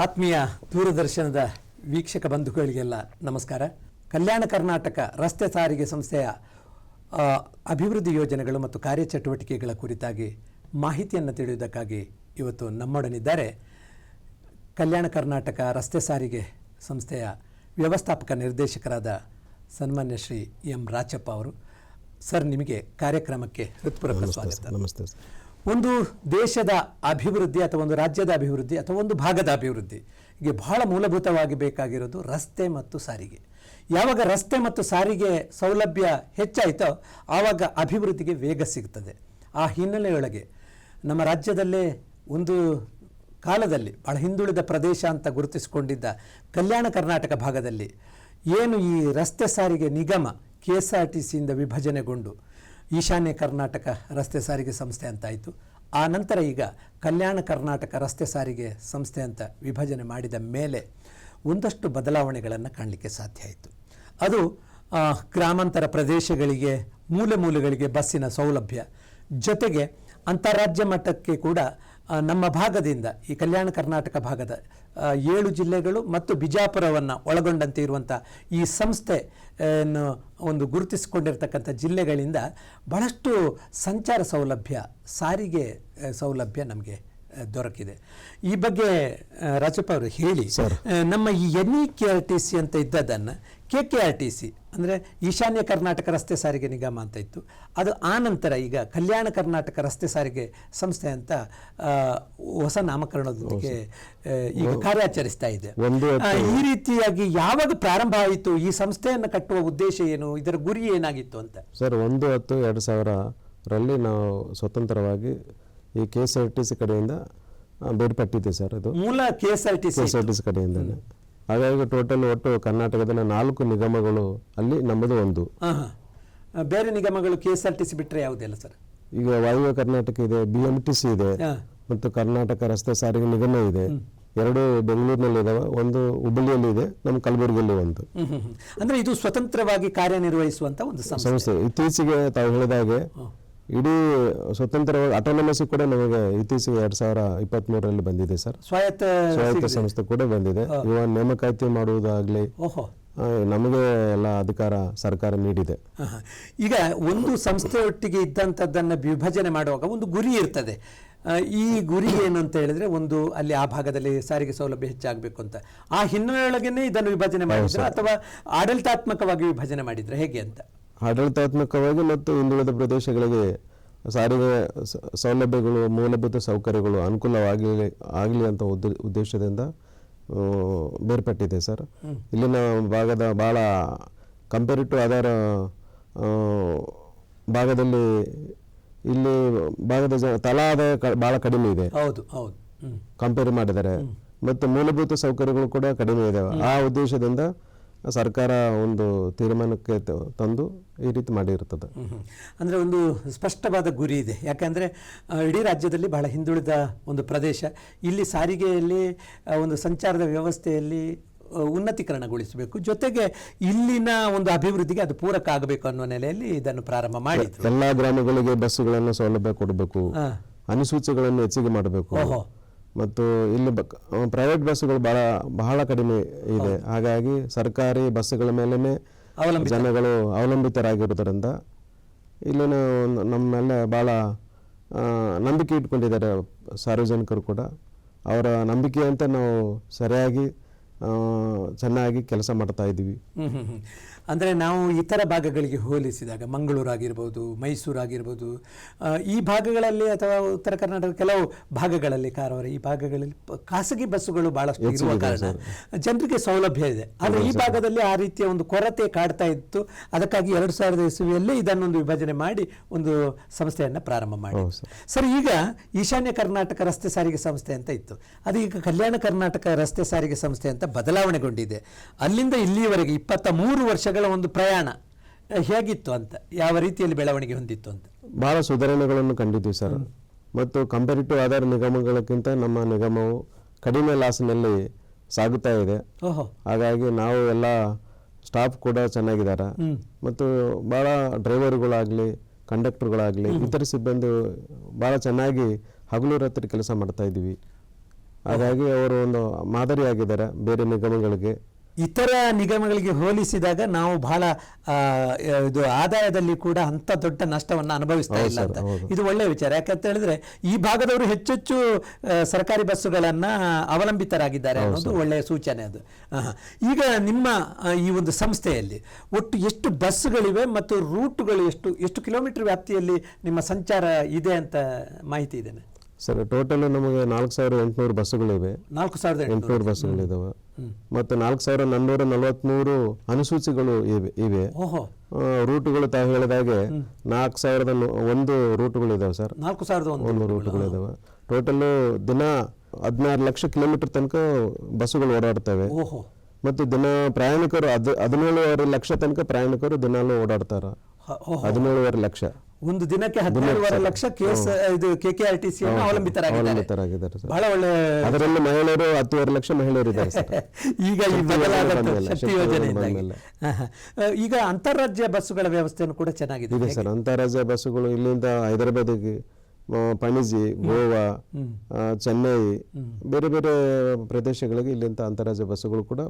ಆತ್ಮೀಯ ದೂರದರ್ಶನದ ವೀಕ್ಷಕ ಬಂಧುಗಳಿಗೆಲ್ಲ ನಮಸ್ಕಾರ. ಕಲ್ಯಾಣ ಕರ್ನಾಟಕ ರಸ್ತೆ ಸಾರಿಗೆ ಸಂಸ್ಥೆಯ ಅಭಿವೃದ್ಧಿ ಯೋಜನೆಗಳು ಮತ್ತು ಕಾರ್ಯಚಟುವಟಿಕೆಗಳ ಕುರಿತಾಗಿ ಮಾಹಿತಿಯನ್ನು ತಿಳಿಯುವುದಕ್ಕಾಗಿ ಇವತ್ತು ನಮ್ಮೊಡನಿದ್ದಾರೆ ಕಲ್ಯಾಣ ಕರ್ನಾಟಕ ರಸ್ತೆ ಸಾರಿಗೆ ಸಂಸ್ಥೆಯ ವ್ಯವಸ್ಥಾಪಕ ನಿರ್ದೇಶಕರಾದ ಸನ್ಮಾನ್ಯ ಶ್ರೀ ಎಂ ರಾಚಪ್ಪ ಅವರು. ಸರ್, ನಿಮಗೆ ಕಾರ್ಯಕ್ರಮಕ್ಕೆ ಹೃತ್ಪೂರ್ವಕ ಸ್ವಾಗತ. ನಮಸ್ತೆ. ಒಂದು ದೇಶದ ಅಭಿವೃದ್ಧಿ ಅಥವಾ ಒಂದು ರಾಜ್ಯದ ಅಭಿವೃದ್ಧಿ ಅಥವಾ ಒಂದು ಭಾಗದ ಅಭಿವೃದ್ಧಿಗೆ ಬಹಳ ಮೂಲಭೂತವಾಗಿ ಬೇಕಾಗಿರೋದು ರಸ್ತೆ ಮತ್ತು ಸಾರಿಗೆ. ಯಾವಾಗ ರಸ್ತೆ ಮತ್ತು ಸಾರಿಗೆ ಸೌಲಭ್ಯ ಹೆಚ್ಚಾಯಿತೋ ಆವಾಗ ಅಭಿವೃದ್ಧಿಗೆ ವೇಗ ಸಿಗ್ತದೆ. ಆ ಹಿನ್ನೆಲೆಯೊಳಗೆ ನಮ್ಮ ರಾಜ್ಯದಲ್ಲೇ ಒಂದು ಕಾಲದಲ್ಲಿ ಬಹಳ ಹಿಂದುಳಿದ ಪ್ರದೇಶ ಅಂತ ಗುರುತಿಸಿಕೊಂಡಿದ್ದ ಕಲ್ಯಾಣ ಕರ್ನಾಟಕ ಭಾಗದಲ್ಲಿ ಏನು ಈ ರಸ್ತೆ ಸಾರಿಗೆ ನಿಗಮ KSRTCಯಿಂದ ವಿಭಜನೆಗೊಂಡು ಈಶಾನ್ಯ ಕರ್ನಾಟಕ ರಸ್ತೆ ಸಾರಿಗೆ ಸಂಸ್ಥೆ ಅಂತಾಯಿತು. ಆ ನಂತರ ಈಗ ಕಲ್ಯಾಣ ಕರ್ನಾಟಕ ರಸ್ತೆ ಸಾರಿಗೆ ಸಂಸ್ಥೆ ಅಂತ ವಿಭಜನೆ ಮಾಡಿದ ಮೇಲೆ ಒಂದಷ್ಟು ಬದಲಾವಣೆಗಳನ್ನು ಕಾಣಲಿಕ್ಕೆ ಸಾಧ್ಯ ಆಯಿತು. ಅದು ಗ್ರಾಮಾಂತರ ಪ್ರದೇಶಗಳಿಗೆ ಮೂಲೆಗಳಿಗೆ ಬಸ್ಸಿನ ಸೌಲಭ್ಯ, ಜೊತೆಗೆ ಅಂತಾರಾಜ್ಯ ಮಟ್ಟಕ್ಕೆ ಕೂಡ ನಮ್ಮ ಭಾಗದಿಂದ ಈ ಕಲ್ಯಾಣ ಕರ್ನಾಟಕ ಭಾಗದ 7 ಜಿಲ್ಲೆಗಳು ಮತ್ತು ಬಿಜಾಪುರವನ್ನು ಒಳಗೊಂಡಂತೆ ಇರುವಂಥ ಈ ಸಂಸ್ಥೆ ಒಂದು ಗುರುತಿಸಿಕೊಂಡಿರ್ತಕ್ಕಂಥ ಜಿಲ್ಲೆಗಳಿಂದ ಬಹಳಷ್ಟು ಸಂಚಾರ ಸೌಲಭ್ಯ, ಸಾರಿಗೆ ಸೌಲಭ್ಯ ನಮಗೆ ದೊರಕಿದೆ. ಈ ಬಗ್ಗೆ ರಾಜಪ್ಪ ಅವರು ಹೇಳಿ. ನಮ್ಮ ಈ NEKRTC ಅಂತ ಇದ್ದದನ್ನು KKRTC ಅಂದರೆ ಈಶಾನ್ಯ ಕರ್ನಾಟಕ ರಸ್ತೆ ಸಾರಿಗೆ ನಿಗಮ ಅಂತ ಇತ್ತು. ಅದು ಆ ನಂತರ ಈಗ ಕಲ್ಯಾಣ ಕರ್ನಾಟಕ ರಸ್ತೆ ಸಾರಿಗೆ ಸಂಸ್ಥೆ ಅಂತ ಹೊಸ ನಾಮಕರಣದೊಂದಿಗೆ ಈಗ ಕಾರ್ಯಾಚರಿಸ್ತಾ ಇದೆ. ಈ ರೀತಿಯಾಗಿ ಯಾವಾಗ ಪ್ರಾರಂಭ ಆಯಿತು? ಈ ಸಂಸ್ಥೆಯನ್ನು ಕಟ್ಟುವ ಉದ್ದೇಶ ಏನು? ಇದರ ಗುರಿ ಏನಾಗಿತ್ತು ಅಂತ? ಸರ್, 1/10/2000ರಲ್ಲಿ ನಾವು ಸ್ವತಂತ್ರವಾಗಿ ಈ KSRTC ಕಡೆಯಿಂದ ಬೇರ್ಪಟ್ಟಿದೆ ಸರ್. ಅದು ಮೂಲ KSRTC ಕಡೆಯಿಂದಾನೆ. ಹಾಗಾಗಿ ಟೋಟಲ್ ಒಟ್ಟು ಕರ್ನಾಟಕದ 4 ನಿಗಮಗಳು ಅಲ್ಲಿ ನಮ್ಮದು ಒಂದು. ಬೇರೆ ನಿಗಮಗಳು KSRTC ಬಿಟ್ಟರೆ ಯಾವುದೆಲ್ಲ ಸರ್? ಈಗ ವಾಯುವ್ಯ ಕರ್ನಾಟಕ ಇದೆ, BMTC ಇದೆ, ಮತ್ತು ಕರ್ನಾಟಕ ರಸ್ತೆ ಸಾರಿಗೆ ನಿಗಮ ಇದೆ. 2 ಬೆಂಗಳೂರಿನಲ್ಲಿ ಇದಾವೆ, ಒಂದು ಹುಬ್ಬಳ್ಳಿಯಲ್ಲಿ ಇದೆ, ನಮ್ಮ ಕಲಬುರಗಿಯಲ್ಲಿ ಒಂದು. ಅಂದ್ರೆ ಇದು ಸ್ವತಂತ್ರವಾಗಿ ಕಾರ್ಯನಿರ್ವಹಿಸುವಂತ ಒಂದು ಸಂಸ್ಥೆ. ಇತ್ತೀಚೆಗೆ ತಾವು ಹೇಳಿದಾಗೆ ಇಡೀ ಸ್ವತಂತ್ರವಾಗಿ ಅಟಾನಮಸ್ ಕೂಡ ನಮಗೆ ಇತ್ತೀಚೆಗೆ 2023ರಲ್ಲಿ ಬಂದಿದೆ ಸರ್. ಸ್ವಾಯತ್ತ ಸಂಸ್ಥೆ ಕೂಡ ಬಂದಿದೆ. ಇವಾಗ ನೇಮಕಾತಿ ಮಾಡುವುದಾಗ್ಲಿ ನಮಗೆ ಎಲ್ಲ ಅಧಿಕಾರ ಸರ್ಕಾರ ನೀಡಿದೆ. ಈಗ ಒಂದು ಸಂಸ್ಥೆಯೊಟ್ಟಿಗೆ ಇದ್ದಂಥದ್ದನ್ನು ವಿಭಜನೆ ಮಾಡುವಾಗ ಒಂದು ಗುರಿ ಇರ್ತದೆ. ಈ ಗುರಿ ಏನು ಅಂತ ಹೇಳಿದ್ರೆ, ಒಂದು ಅಲ್ಲಿ ಆ ಭಾಗದಲ್ಲಿ ಸಾರಿಗೆ ಸೌಲಭ್ಯ ಹೆಚ್ಚಾಗಬೇಕು ಅಂತ. ಆ ಹಿನ್ನೆಲೆಯೊಳಗೇನೆ ಇದನ್ನು ವಿಭಜನೆ ಮಾಡಿದ್ರೆ ಅಥವಾ ಆಡಳಿತಾತ್ಮಕವಾಗಿ ವಿಭಜನೆ ಮಾಡಿದ್ರೆ ಹೇಗೆ ಅಂತ? ಆಡಳಿತಾತ್ಮಕವಾಗಿ ಮತ್ತು ಹಿಂದುಳಿದ ಪ್ರದೇಶಗಳಿಗೆ ಸಾರಿಗೆ ಸೌಲಭ್ಯಗಳು, ಮೂಲಭೂತ ಸೌಕರ್ಯಗಳು ಅನುಕೂಲವಾಗಲಿ ಅಂತ ಉದ್ದೇಶದಿಂದ ಬೇರ್ಪಟ್ಟಿದೆ ಸರ್. ಇಲ್ಲಿನ ಭಾಗದ ಭಾಳ ಕಂಪೇರಿಟಿವ್ ಅದರ ಭಾಗದಲ್ಲಿ ಇಲ್ಲಿ ಭಾಗದ ತಲಾ ಆದಾಯ ಭಾಳ ಕಡಿಮೆ ಇದೆ ಕಂಪೇರ್ ಮಾಡಿದರೆ, ಮತ್ತು ಮೂಲಭೂತ ಸೌಕರ್ಯಗಳು ಕೂಡ ಕಡಿಮೆ ಇದಾವೆ. ಆ ಉದ್ದೇಶದಿಂದ ಸರ್ಕಾರ ಒಂದು ತೀರ್ಮಾನಕ್ಕೆ ತಂದು ಈ ರೀತಿ ಮಾಡಿರ್ತದೆ. ಅಂದರೆ ಒಂದು ಸ್ಪಷ್ಟವಾದ ಗುರಿ ಇದೆ. ಯಾಕಂದರೆ ಇಡೀ ರಾಜ್ಯದಲ್ಲಿ ಬಹಳ ಹಿಂದುಳಿದ ಒಂದು ಪ್ರದೇಶ. ಇಲ್ಲಿ ಸಾರಿಗೆಯಲ್ಲಿ ಒಂದು ಸಂಚಾರದ ವ್ಯವಸ್ಥೆಯಲ್ಲಿ ಉನ್ನತೀಕರಣಗೊಳಿಸಬೇಕು, ಜೊತೆಗೆ ಇಲ್ಲಿನ ಒಂದು ಅಭಿವೃದ್ಧಿಗೆ ಅದು ಪೂರಕ ಆಗಬೇಕು ಅನ್ನೋ ನೆಲೆಯಲ್ಲಿ ಇದನ್ನು ಪ್ರಾರಂಭ ಮಾಡಿದ್ರು. ಎಲ್ಲ ಗ್ರಾಮಗಳಿಗೆ ಬಸ್ಸುಗಳನ್ನು ಸೌಲಭ್ಯ ಕೊಡಬೇಕು, ಅನುಸೂಚಿಗಳನ್ನು ಹೆಚ್ಚಿಗೆ ಮಾಡಬೇಕು, ಮತ್ತು ಇಲ್ಲಿ ಪ್ರೈವೇಟ್ ಬಸ್ಸುಗಳು ಬಹಳ ಕಡಿಮೆ ಇದೆ. ಹಾಗಾಗಿ ಸರ್ಕಾರಿ ಬಸ್ಸುಗಳ ಮೇಲೇ ಜನಗಳು ಅವಲಂಬಿತರಾಗಿರೋದ್ರಿಂದ ಇಲ್ಲಿನ ನಮ್ಮ ಮೇಲೆ ಭಾಳ ನಂಬಿಕೆ ಇಟ್ಕೊಂಡಿದ್ದಾರೆ ಸಾರ್ವಜನಿಕರು ಕೂಡ. ಅವರ ನಂಬಿಕೆಯಂತೆ ನಾವು ಸರಿಯಾಗಿ ಚೆನ್ನಾಗಿ ಕೆಲಸ ಮಾಡ್ತಾ ಇದ್ದೀವಿ. ಅಂದರೆ ನಾವು ಇತರ ಭಾಗಗಳಿಗೆ ಹೋಲಿಸಿದಾಗ ಮಂಗಳೂರು ಆಗಿರ್ಬೋದು, ಮೈಸೂರು ಆಗಿರ್ಬೋದು, ಈ ಭಾಗಗಳಲ್ಲಿ ಅಥವಾ ಉತ್ತರ ಕರ್ನಾಟಕ ಕೆಲವು ಭಾಗಗಳಲ್ಲಿ, ಕಾರವಾರ, ಈ ಭಾಗಗಳಲ್ಲಿ ಖಾಸಗಿ ಬಸ್ಸುಗಳು ಭಾಳಷ್ಟು ಇರುವ ಕಾರಣ ಜನರಿಗೆ ಸೌಲಭ್ಯ ಇದೆ. ಆದರೆ ಈ ಭಾಗದಲ್ಲಿ ಆ ರೀತಿಯ ಒಂದು ಕೊರತೆ ಕಾಡ್ತಾ ಇತ್ತು. ಅದಕ್ಕಾಗಿ 2000 ಇಸವಿಯಲ್ಲೇ ಇದನ್ನೊಂದು ವಿಭಜನೆ ಮಾಡಿ ಒಂದು ಸಂಸ್ಥೆಯನ್ನು ಪ್ರಾರಂಭ ಮಾಡಿ. ಸರ್, ಈಗ ಈಶಾನ್ಯ ಕರ್ನಾಟಕ ರಸ್ತೆ ಸಾರಿಗೆ ಸಂಸ್ಥೆ ಅಂತ ಇತ್ತು, ಅದು ಈಗ ಕಲ್ಯಾಣ ಕರ್ನಾಟಕ ರಸ್ತೆ ಸಾರಿಗೆ ಸಂಸ್ಥೆ ಅಂತ ಬದಲಾವಣೆಗೊಂಡಿದೆ. ಅಲ್ಲಿಂದ ಇಲ್ಲಿಯವರೆಗೆ 23 ವರ್ಷಗಳ ಒಂದು ಪ್ರಯಾಣ ಹೇಗಿತ್ತು ಅಂತ, ಯಾವ ರೀತಿಯಲ್ಲಿ ಬೆಳವಣಿಗೆ ಹೊಂದಿತ್ತು ಅಂತ? ಬಹಳ ಸುಧಾರಣೆಗಳನ್ನು ಕಂಡಿದ್ದೀವಿ ಸರ್. ಮತ್ತು ಕಂಪೇರಿಟಿವ್ ಆಧಾರ ನಿಗಮಗಳಕ್ಕಿಂತ ನಮ್ಮ ನಿಗಮವು ಕಡಿಮೆ ಲಾಸ್ನಲ್ಲಿ ಸಾಗುತ್ತಾ ಇದೆ. ಹಾಗಾಗಿ ನಾವು ಎಲ್ಲ ಸ್ಟಾಫ್ ಕೂಡ ಚೆನ್ನಾಗಿದ್ದಾರೆ, ಮತ್ತು ಬಹಳ ಡ್ರೈವರ್ಗಳಾಗಲಿ, ಕಂಡಕ್ಟರ್ಗಳಾಗಲಿ, ಇತರ ಸಿಬ್ಬಂದಿ ಭಾಳ ಚೆನ್ನಾಗಿ ಹಗಲು ರಾತ್ರಿ ಕೆಲಸ ಮಾಡ್ತಾ ಇದ್ದೀವಿ. ಹಾಗಾಗಿ ಅವರು ಒಂದು ಮಾದರಿಯಾಗಿದ್ದಾರೆ ಬೇರೆ ನಿಗಮಗಳಿಗೆ. ಇತರ ನಿಗಮಗಳಿಗೆ ಹೋಲಿಸಿದಾಗ ನಾವು ಬಹಳ ಇದು ಆದಾಯದಲ್ಲಿ ಕೂಡ ಅಂತ ದೊಡ್ಡ ನಷ್ಟವನ್ನು ಅನುಭವಿಸ್ತಾ ಇಲ್ಲ ಅಂತ. ಇದು ಒಳ್ಳೆಯ ವಿಚಾರ. ಯಾಕಂತ ಹೇಳಿದ್ರೆ ಈ ಭಾಗದವರು ಹೆಚ್ಚೆಚ್ಚು ಸರ್ಕಾರಿ ಬಸ್ಸುಗಳನ್ನ ಅವಲಂಬಿತರಾಗಿದ್ದಾರೆ ಅನ್ನೋದು ಒಳ್ಳೆಯ ಸೂಚನೆ ಅದು. ಈಗ ನಿಮ್ಮ ಈ ಒಂದು ಸಂಸ್ಥೆಯಲ್ಲಿ ಒಟ್ಟು ಎಷ್ಟು ಬಸ್ಸುಗಳಿವೆ ಮತ್ತು ರೂಟುಗಳು ಎಷ್ಟು ಕಿಲೋಮೀಟರ್ ವ್ಯಾಪ್ತಿಯಲ್ಲಿ ನಿಮ್ಮ ಸಂಚಾರ ಇದೆ ಅಂತ ಮಾಹಿತಿ ಇದೆಯಾ ಸರ್? ಟೋಟಲ್ ನಮಗೆ 4800 ಬಸ್ಸುಗಳಿವೆ. 4800 ಬಸ್ಸುಗಳಿದಾವೆ ಮತ್ತು 4443 ಅನುಸೂಚಿಗಳು ಇವೆ. ರೂಟುಗಳು ತಾವು ಹೇಳಿದಾಗೆ 4001 ರೂಟುಗಳು ಇದಾವೆ ಸರ್. 4001 ರೂಟುಗಳಿದಾವೆ. ಟೋಟಲ್ ದಿನ 16 ಲಕ್ಷ ಕಿಲೋಮೀಟರ್ ತನಕ ಬಸ್ಸುಗಳು ಓಡಾಡ್ತವೆ ಮತ್ತು ದಿನ ಪ್ರಯಾಣಿಕರು 17.5 ಲಕ್ಷ ತನಕ ಪ್ರಯಾಣಿಕರು ದಿನಾಲೂ ಓಡಾಡ್ತಾರ. 17.5 ಲಕ್ಷ ಒಂದು ದಿನಕ್ಕೆ 17.5 ಲಕ್ಷ KKRTC ಅವಲಂಬಿತರಾಗಿದ್ದಾರೆ. ಬಹಳ ಒಳ್ಳೆ. ಅದರಲ್ಲಿ ಮಹಿಳೆಯರು 10.5 ಲಕ್ಷ ಮಹಿಳೆಯರು ಇದ್ದಾರೆ ಈಗ ಈ ಶಕ್ತಿ ಯೋಜನೆಯಿಂದಾಗಿ. ಈಗ ಅಂತಾರಾಜ್ಯ ಬಸ್ಸುಗಳ ವ್ಯವಸ್ಥೆಯನ್ನು ಕೂಡ ಚೆನ್ನಾಗಿದೆ ಇದೆ ಸರ್. ಅಂತಾರಾಜ್ಯ ಬಸ್ಸುಗಳು ಇಲ್ಲಿಂದ ಹೈದರಾಬಾದಿಗೆ, ಪಣಜಿ, ಗೋವಾ, ಚೆನ್ನೈ, ಬೇರೆ ಬೇರೆ ಪ್ರದೇಶಗಳಿಗೆ ಇಲ್ಲಿಂದ ಅಂತಾರಾಜ್ಯ ಬಸ್ಸುಗಳು ಕೂಡ,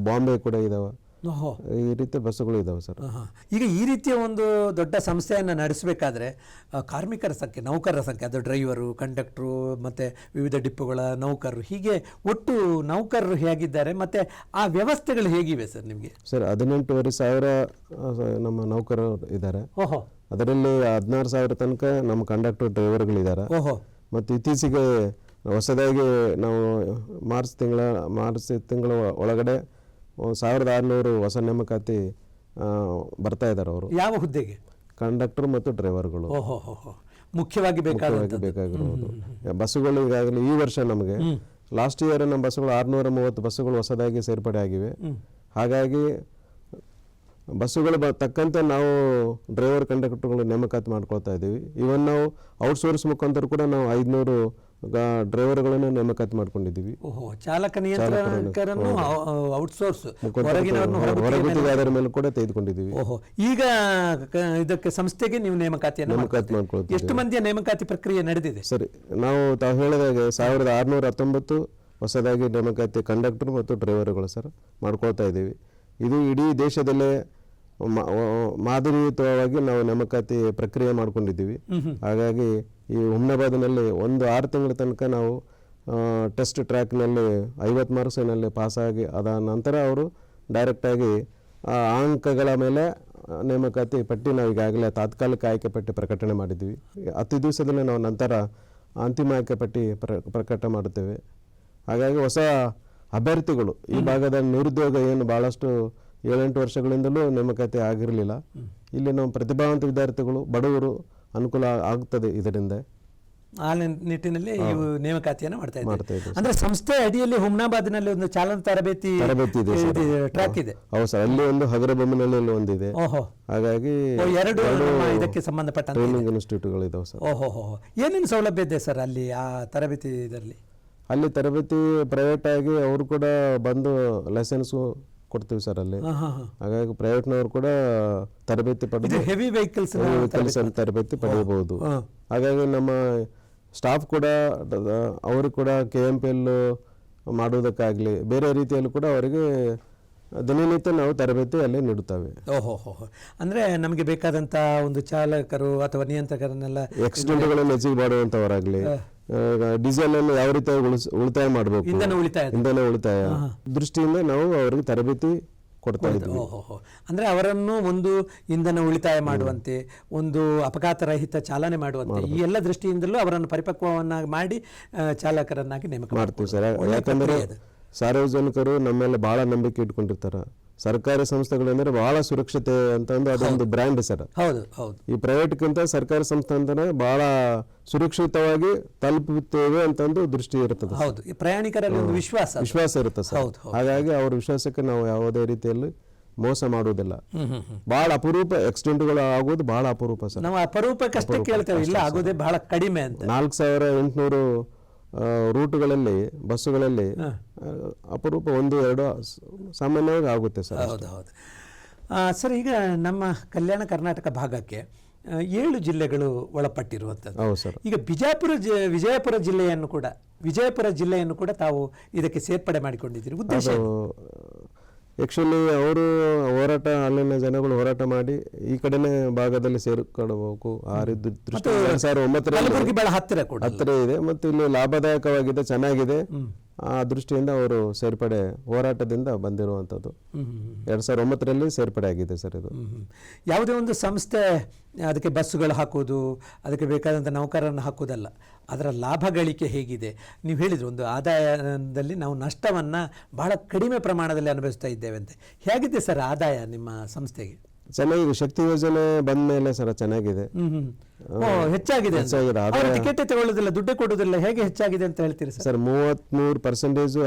ಬಾಂಬೆ ಕೂಡ ಇದಾವೆ. ಈ ರೀತಿ ಬಸ್ಸುಗಳು ಇದಾವೆ ಸರ್. ಈಗ ಈ ರೀತಿಯ ಒಂದು ದೊಡ್ಡ ಸಂಸ್ಥೆಯನ್ನು ನಡೆಸಬೇಕಾದ್ರೆ ಕಾರ್ಮಿಕರ ಸಂಖ್ಯೆ, ನೌಕರರ ಸಂಖ್ಯೆ, ಅದು ಡ್ರೈವರು, ಕಂಡಕ್ಟ್ರು ಮತ್ತು ವಿವಿಧ ಡಿಪ್ಪುಗಳ ನೌಕರರು, ಹೀಗೆ ಒಟ್ಟು ನೌಕರರು ಹೇಗಿದ್ದಾರೆ ಮತ್ತು ಆ ವ್ಯವಸ್ಥೆಗಳು ಹೇಗಿವೆ ಸರ್ ನಿಮಗೆ? ಸರ್ 18,500 ನಮ್ಮ ನೌಕರರು ಇದ್ದಾರೆ. ಅದರಲ್ಲಿ 16,000 ತನಕ ನಮ್ಮ ಕಂಡಕ್ಟರ್ ಡ್ರೈವರ್ಗಳಿದ್ದಾರೆ. ಮತ್ತು ಇತ್ತೀಚೆಗೆ ಹೊಸದಾಗಿ ನಾವು ಮಾರ್ಚ್ ತಿಂಗಳ ಒಳಗಡೆ 1600 ಹೊಸ ನೇಮಕಾತಿ ಬರ್ತಾ ಇದ್ದಾರೆ. ಅವರು ಯಾವ ಹುದ್ದೆಗೆ? ಕಂಡಕ್ಟರ್ ಮತ್ತು ಡ್ರೈವರ್ಗಳು ಮುಖ್ಯವಾಗಿ ಬೇಕಾಗಿರೋದು. ಬಸ್ಸುಗಳು ಈಗಾಗಲೇ ಈ ವರ್ಷ ನಮಗೆ ಲಾಸ್ಟ್ ಇಯರ್ ನಮ್ಮ ಬಸ್ಸುಗಳು 630 ಬಸ್ಸುಗಳು ಹೊಸದಾಗಿ ಸೇರ್ಪಡೆ ಆಗಿವೆ. ಹಾಗಾಗಿ ಬಸ್ಸುಗಳು ತಕ್ಕಂತೆ ನಾವು ಡ್ರೈವರ್ ಕಂಡಕ್ಟರ್ಗಳು ನೇಮಕಾತಿ ಮಾಡ್ಕೊಳ್ತಾ ಇದ್ದೀವಿ. ಇವನ್ ನಾವು ಔಟ್ಸೋರ್ಸ್ ಮುಖಾಂತರ ಕೂಡ ನಾವು 500 ಡ್ರೈವರ್ಗಳನ್ನು ನೇಮಕಾತಿ ಮಾಡ್ಕೊಂಡಿದ್ದೀವಿ. ಚಾಲಕ ನಿಯಂತ್ರಕರನ್ನು ಔಟ್ಸೋರ್ಸ್ ಹೊರಗುತ್ತಿಗೆ ಮೇಲೆ ಕೂಡ ತೆಗೆದುಕೊಂಡಿದ್ದೀವಿ. ಈಗ ಇದಕ್ಕೆ ಸಂಸ್ಥೆಗೆ ನೀವು ನೇಮಕಾತಿ ಮಾಡ್ಕೊಳ್ತೀವಿ. ಎಷ್ಟು ಮಂದಿಯ ನೇಮಕಾತಿ ಪ್ರಕ್ರಿಯೆ ನಡೆದಿದೆ? ಸರಿ, ತಾವು ಹೇಳಿದಾಗೆ 1619 ಹೊಸದಾಗಿ ನೇಮಕಾತಿ ಕಂಡಕ್ಟರ್ ಮತ್ತು ಡ್ರೈವರ್ಗಳು ಸರ್ ಮಾಡ್ಕೊಳ್ತಾ ಇದ್ದೀವಿ. ಇದು ಇಡೀ ದೇಶದಲ್ಲೇ ಮಾದರಿಯುತವಾಗಿ ನಾವು ನೇಮಕಾತಿ ಪ್ರಕ್ರಿಯೆ ಮಾಡ್ಕೊಂಡಿದ್ದೀವಿ. ಹಾಗಾಗಿ ಈ ಹುಮ್ನಾಬಾದ್ನಲ್ಲಿ 6 ತಿಂಗಳ ತನಕ ನಾವು ಟೆಸ್ಟ್ ಟ್ರ್ಯಾಕ್ನಲ್ಲಿ 50 ಮಾರ್ಕ್ಸ್ನಲ್ಲಿ ಪಾಸಾಗಿ ಅದ ನಂತರ ಅವರು ಡೈರೆಕ್ಟಾಗಿ ಆ ಅಂಕಗಳ ಮೇಲೆ ನೇಮಕಾತಿ ಪಟ್ಟಿ ನಾವು ಈಗಾಗಲೇ ತಾತ್ಕಾಲಿಕ ಆಯ್ಕೆ ಪಟ್ಟಿ ಪ್ರಕಟಣೆ ಮಾಡಿದ್ವಿ. 10 ದಿವಸದಲ್ಲಿ ನಾವು ನಂತರ ಅಂತಿಮ ಆಯ್ಕೆ ಪಟ್ಟಿ ಪ್ರಕಟ ಮಾಡುತ್ತೇವೆ. ಹಾಗಾಗಿ ಹೊಸ ಅಭ್ಯರ್ಥಿಗಳು ಈ ಭಾಗದ ನಿರುದ್ಯೋಗ ಏನು ಭಾಳಷ್ಟು 7-8 ವರ್ಷಗಳಿಂದಲೂ ನೇಮಕಾತಿ ಆಗಿರಲಿಲ್ಲ. ಇಲ್ಲಿ ನಾವು ಪ್ರತಿಭಾವಂತ ವಿದ್ಯಾರ್ಥಿಗಳು, ಬಡವರು ಅನುಕೂಲ ಆಗುತ್ತದೆ ಇದರಿಂದ. ಆ ನಿಟ್ಟಿನಲ್ಲಿ ನೇಮಕಾತಿಯನ್ನು ಮಾಡ್ತಾ ಇದ್ದೀವಿ. ಅಂದ್ರೆ ಸಂಸ್ಥೆ ಅಡಿಯಲ್ಲಿ ಹುಮ್ನಾಬಾದ್ನಲ್ಲಿ ಒಂದು ಚಾಲನಾ ತರಬೇತಿ ಟ್ರ್ಯಾಕ್ ಇದೆ. ಹೌದು ಸರ್, ಅಲ್ಲಿ ಒಂದು ಹಗರಬೊಮ್ಮನಹಳ್ಳಿಯಲ್ಲಿ ಒಂದಿದೆ. ಹಾಗಾಗಿ 2 ಇದಕ್ಕೆ ಸಂಬಂಧಪಟ್ಟ ಟ್ರೈನಿಂಗ್ ಇನ್ಸ್ಟಿಟ್ಯೂಟ್ಗಳು ಇದಾವೆ ಸರ್. ಏನೇನು ಸೌಲಭ್ಯ ಇದೆ ಸರ್ ಅಲ್ಲಿ ಆ ತರಬೇತಿ ಇದರಲ್ಲಿ? ಅಲ್ಲಿ ತರಬೇತಿ ಪ್ರೈವೇಟ್ ಆಗಿ ಅವರು ಕೂಡ ಬಂದು ಲೈಸೆನ್ಸು ಕೊಡ್ತೀವಿ ಸರ್ ಅಲ್ಲಿ. ಹಾಗಾಗಿ ಪ್ರೈವೇಟ್ನವರು ಕೂಡ ತರಬೇತಿ ಪಡೆದು ಹೆವಿ ವೆಹಿಕಲ್ಸ್ ತರಬೇತಿ ಪಡೆಯಬಹುದು. ಹಾಗಾಗಿ ನಮ್ಮ ಸ್ಟಾಫ್ ಕೂಡ ಅವರು ಕೂಡ KMPL ಮಾಡುವುದಕ್ಕಾಗಲಿ ಬೇರೆ ರೀತಿಯಲ್ಲೂ ಕೂಡ ಅವರಿಗೆ ದಿನನಿತ್ಯ ನಾವು ತರಬೇತಿ ಅಲ್ಲಿ ನೀಡುತ್ತೇವೆ. ಅಂದ್ರೆ ನಮಗೆ ಬೇಕಾದಂತ ಒಂದು ಚಾಲಕರು ಅಥವಾ ನಿಯಂತ್ರಕರನ್ನೆಲ್ಲ ಆಕ್ಸಿಡೆಂಟ್ಗಳನ್ನು ಹೆಚ್ಚಿಗೆ ಮಾಡುವಂತವರಾಗ್ಲಿ, ಡೀಸೆಲ್ ಅನ್ನು ಯಾವ ರೀತಿ ಉಳಿತಾಯ ಮಾಡಬೇಕು, ಇಂಧನ ಉಳಿತಾಯ ದೃಷ್ಟಿಯಿಂದ ನಾವು ಅವರಿಗೆ ತರಬೇತಿ ಕೊಡ್ತಾ ಇದ್ದೀವಿ. ಅಂದ್ರೆ ಅವರನ್ನು ಒಂದು ಇಂಧನ ಉಳಿತಾಯ ಮಾಡುವಂತೆ, ಒಂದು ಅಪಘಾತ ರಹಿತ ಚಾಲನೆ ಮಾಡುವಂತೆ, ಈ ಎಲ್ಲ ದೃಷ್ಟಿಯಿಂದಲೂ ಅವರನ್ನು ಪರಿಪಕ್ವವನ್ನ ಮಾಡಿ ಚಾಲಕರನ್ನಾಗಿ ನೇಮಕ ಮಾಡ್ತೀವಿ ಸರ್. ಯಾಕಂದ್ರೆ ಸಾರ್ವಜನಿಕರು ನಮ್ಮೆಲ್ಲ ಬಹಳ ನಂಬಿಕೆ ಇಟ್ಕೊಂಡಿರ್ತಾರೆ. ಸರ್ಕಾರಿ ಸಂಸ್ಥೆಗಳಂದ್ರೆ ಬಹಳ ಸುರಕ್ಷತೆ ಅಂತಂದು ಅದೊಂದು ಬ್ರ್ಯಾಂಡ್ ಸರ್. ಈ ಪ್ರೈವೇಟ್ಗಿಂತ ಸರ್ಕಾರಿ ಸಂಸ್ಥೆ ಅಂತಾನೆ ಬಹಳ ಸುರಕ್ಷಿತವಾಗಿ ತಲುಪುತ್ತೇವೆ ಅಂತಂದು ದೃಷ್ಟಿ ಇರ್ತದೆ. ಪ್ರಯಾಣಿಕರಲ್ಲಿ ಒಂದು ವಿಶ್ವಾಸ ಇರುತ್ತೆ ಸರ್. ಹಾಗಾಗಿ ಅವ್ರ ವಿಶ್ವಾಸಕ್ಕೆ ನಾವು ಯಾವುದೇ ರೀತಿಯಲ್ಲಿ ಮೋಸ ಮಾಡುವುದಿಲ್ಲ. ಬಹಳ ಅಪರೂಪ ಆಕ್ಸಿಡೆಂಟ್ಗಳು ಆಗೋದು ಬಹಳ ಅಪರೂಪ ಸರ್. ನಾವು ಅಪರೂಪಕ್ಕಷ್ಟೇ ಕೇಳ್ತೇವೆ, ಇಲ್ಲ ಆಗೋದೇ ಬಹಳ ಕಡಿಮೆ ಅಂತ. 4800 ರೂಟ್ಗಳಲ್ಲಿ ಬಸ್ಸುಗಳಲ್ಲಿ ಅಪರೂಪ 1-2 ಸಾಮಾನ್ಯವಾಗಿ ಆಗುತ್ತೆ ಸರ್. ಹೌದು ಸರ್. ಈಗ ನಮ್ಮ ಕಲ್ಯಾಣ ಕರ್ನಾಟಕ ಭಾಗಕ್ಕೆ 7 ಜಿಲ್ಲೆಗಳು ಒಳಪಟ್ಟಿರುವಂಥದ್ದು. ಈಗ ವಿಜಯಪುರ ಜಿಲ್ಲೆಯನ್ನು ಕೂಡ ವಿಜಯಪುರ ಜಿಲ್ಲೆಯನ್ನು ಕೂಡ ತಾವು ಇದಕ್ಕೆ ಸೇರ್ಪಡೆ ಮಾಡಿಕೊಂಡಿದ್ದೀರಿ. ಉದ್ದೇಶ ಏನು? ಆ್ಯಕ್ಚುಲಿ ಅವರು ಹೋರಾಟ, ಅಲ್ಲಿನ ಜನಗಳು ಹೋರಾಟ ಮಾಡಿ ಈ ಕಡೆನೇ ಭಾಗದಲ್ಲಿ ಸೇರಿಕೊಳ್ಳಬೇಕು ಆ ರೀತಿ ದೃಷ್ಟಿ 2009 ಕಲಬುರಗಿ ಬಹಳ ಹತ್ತಿರ ಕೂಡ ಹತ್ತಿರ ಇದೆ ಮತ್ತು ಇಲ್ಲಿ ಲಾಭದಾಯಕವಾಗಿದೆ, ಚೆನ್ನಾಗಿದೆ. ಆ ದೃಷ್ಟಿಯಿಂದ ಅವರು ಸೇರ್ಪಡೆ ಹೋರಾಟದಿಂದ ಬಂದಿರುವಂಥದ್ದು. 2009 ಸೇರ್ಪಡೆ ಆಗಿದೆ ಸರ್ ಇದು. ಯಾವುದೇ ಒಂದು ಸಂಸ್ಥೆ ಅದಕ್ಕೆ ಬಸ್ಸುಗಳು ಹಾಕೋದು, ಅದಕ್ಕೆ ಬೇಕಾದಂಥ ನೌಕರರನ್ನು ಹಾಕೋದಲ್ಲ, ಅದರ ಲಾಭ ಗಳಿಕೆ ಹೇಗಿದೆ. ನೀವು ಹೇಳಿದ್ರು ಒಂದು ಆದಾಯದಲ್ಲಿ ನಾವು ನಷ್ಟವನ್ನು ಬಹಳ ಕಡಿಮೆ ಪ್ರಮಾಣದಲ್ಲಿ ಅನುಭವಿಸ್ತಾ ಇದ್ದೇವೆ ಅಂತ. ಹೇಗಿದೆ ಸರ್ ಆದಾಯ ನಿಮ್ಮ ಸಂಸ್ಥೆಗೆ? ಚೆನ್ನಾಗಿದೆ. ಶಕ್ತಿ ಯೋಜನೆ ಬಂದ ಮೇಲೆ ಸರ್ ಚೆನ್ನಾಗಿದೆ, ಹೆಚ್ಚಾಗಿದೆ. ಟಿಕೆಟ್ ತಗೊಳ್ಳೋದಿಲ್ಲ, ದುಡ್ಡೇ ಕೊಡೋದಿಲ್ಲ, ಹೇಗೆ ಹೆಚ್ಚಾಗಿದೆ ಅಂತ ಹೇಳ್ತೀರಿ ಸರ್? 33%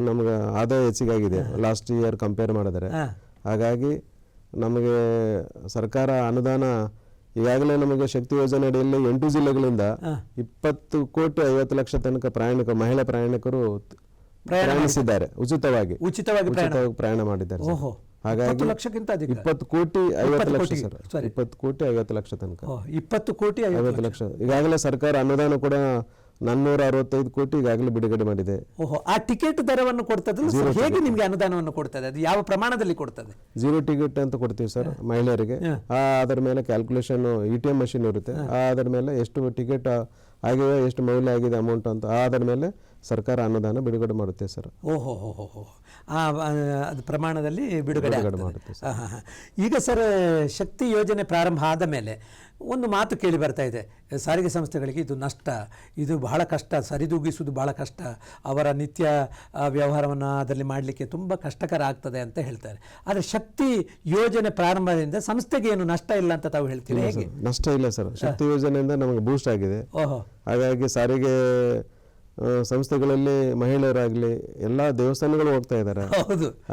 ನಮ್ಗೆ ಆದಾಯ ಹೆಚ್ಚಿಗಾಗಿದೆ ಲಾಸ್ಟ್ ಇಯರ್ ಕಂಪೇರ್ ಮಾಡಿದ್ರೆ. ಹಾಗಾಗಿ ನಮಗೆ ಸರ್ಕಾರ ಅನುದಾನ ಈಗಾಗಲೇ ನಮಗೆ ಶಕ್ತಿ ಯೋಜನೆ ಅಡಿಯಲ್ಲಿ 8 ಜಿಲ್ಲೆಗಳಿಂದ 20 ಕೋಟಿ 50 ಲಕ್ಷ ತನಕ ಮಹಿಳಾ ಪ್ರಯಾಣಿಕರು ಪ್ರಯಾಣಿಸಿದ್ದಾರೆ. ಉಚಿತವಾಗಿ ಪ್ರಯಾಣ ಮಾಡಿದ್ದಾರೆ. ಹಾಗಾಗಿ 20 ಕೋಟಿ 50 ಲಕ್ಷ ಸರ್, 20 ಕೋಟಿ 50 ಲಕ್ಷ ತನಕ 20 ಕೋಟಿ 50 ಲಕ್ಷ. ಈಗಾಗಲೇ ಸರ್ಕಾರ ಅನುದಾನ ಕೂಡ 465 ಕೋಟಿ ಈಗಾಗಲೇ ಬಿಡುಗಡೆ ಮಾಡಿದೆ. ಆ ಟಿಕೆಟ್ ದರವನ್ನು ಕೊಡ್ತದೆ ಹೇಗೆ? ನಿಮ್ಗೆ ಅನುದಾನವನ್ನು ಕೊಡ್ತದೆ, ಅದು ಯಾವ ಪ್ರಮಾಣದಲ್ಲಿ ಕೊಡ್ತದೆ? 0 ಟಿಕೆಟ್ ಅಂತ ಕೊಡ್ತೀವಿ ಸರ್ ಮಹಿಳೆಯರಿಗೆ. ಅದರ ಮೇಲೆ ಕ್ಯಾಲ್ಕುಲೇಷನ್ ATM ಮಷಿನ್ ಇರುತ್ತೆ. ಅದರ ಮೇಲೆ ಎಷ್ಟು ಟಿಕೆಟ್ ಆಗಿದೆ, ಎಷ್ಟು ಮೌಲ್ಯ ಆಗಿದೆ ಅಮೌಂಟ್ ಅಂತ ಅದರ ಮೇಲೆ ಸರ್ಕಾರ ಅನುದಾನ ಬಿಡುಗಡೆ ಮಾಡುತ್ತೆ ಸರ್. ಅದು ಪ್ರಮಾಣದಲ್ಲಿ ಬಿಡುಗಡೆ ಮಾಡುತ್ತೆ. ಈಗ ಸರ್ ಶಕ್ತಿ ಯೋಜನೆ ಪ್ರಾರಂಭ ಆದ ಮೇಲೆ ಒಂದು ಮಾತು ಕೇಳಿ ಬರ್ತಾ ಇದೆ, ಸಾರಿಗೆ ಸಂಸ್ಥೆಗಳಿಗೆ ಇದು ನಷ್ಟ, ಇದು ಬಹಳ ಕಷ್ಟ, ಸರಿದೂಗಿಸುವುದು ಬಹಳ ಕಷ್ಟ, ಅವರ ನಿತ್ಯ ವ್ಯವಹಾರವನ್ನು ಅದರಲ್ಲಿ ಮಾಡಲಿಕ್ಕೆ ತುಂಬ ಕಷ್ಟಕರ ಆಗ್ತದೆ ಅಂತ ಹೇಳ್ತಾರೆ. ಆದರೆ ಶಕ್ತಿ ಯೋಜನೆ ಪ್ರಾರಂಭದಿಂದ ಸಂಸ್ಥೆಗೆ ಏನು ನಷ್ಟ ಇಲ್ಲ ಅಂತ ತಾವು ಹೇಳ್ತೀರಿ? ಹೇಗೆ? ನಷ್ಟ ಇಲ್ಲ ಸರ್, ಶಕ್ತಿ ಯೋಜನೆಯಿಂದ ನಮಗೆ ಬೂಸ್ಟ್ ಆಗಿದೆ. ಹಾಗಾಗಿ ಸಾರಿಗೆ ಸಂಸ್ಥೆಗಳಲ್ಲಿ ಮಹಿಳೆಯರಾಗಲಿ ಎಲ್ಲ ದೇವಸ್ಥಾನಗಳು ಹೋಗ್ತಾ ಇದ್ದಾರೆ.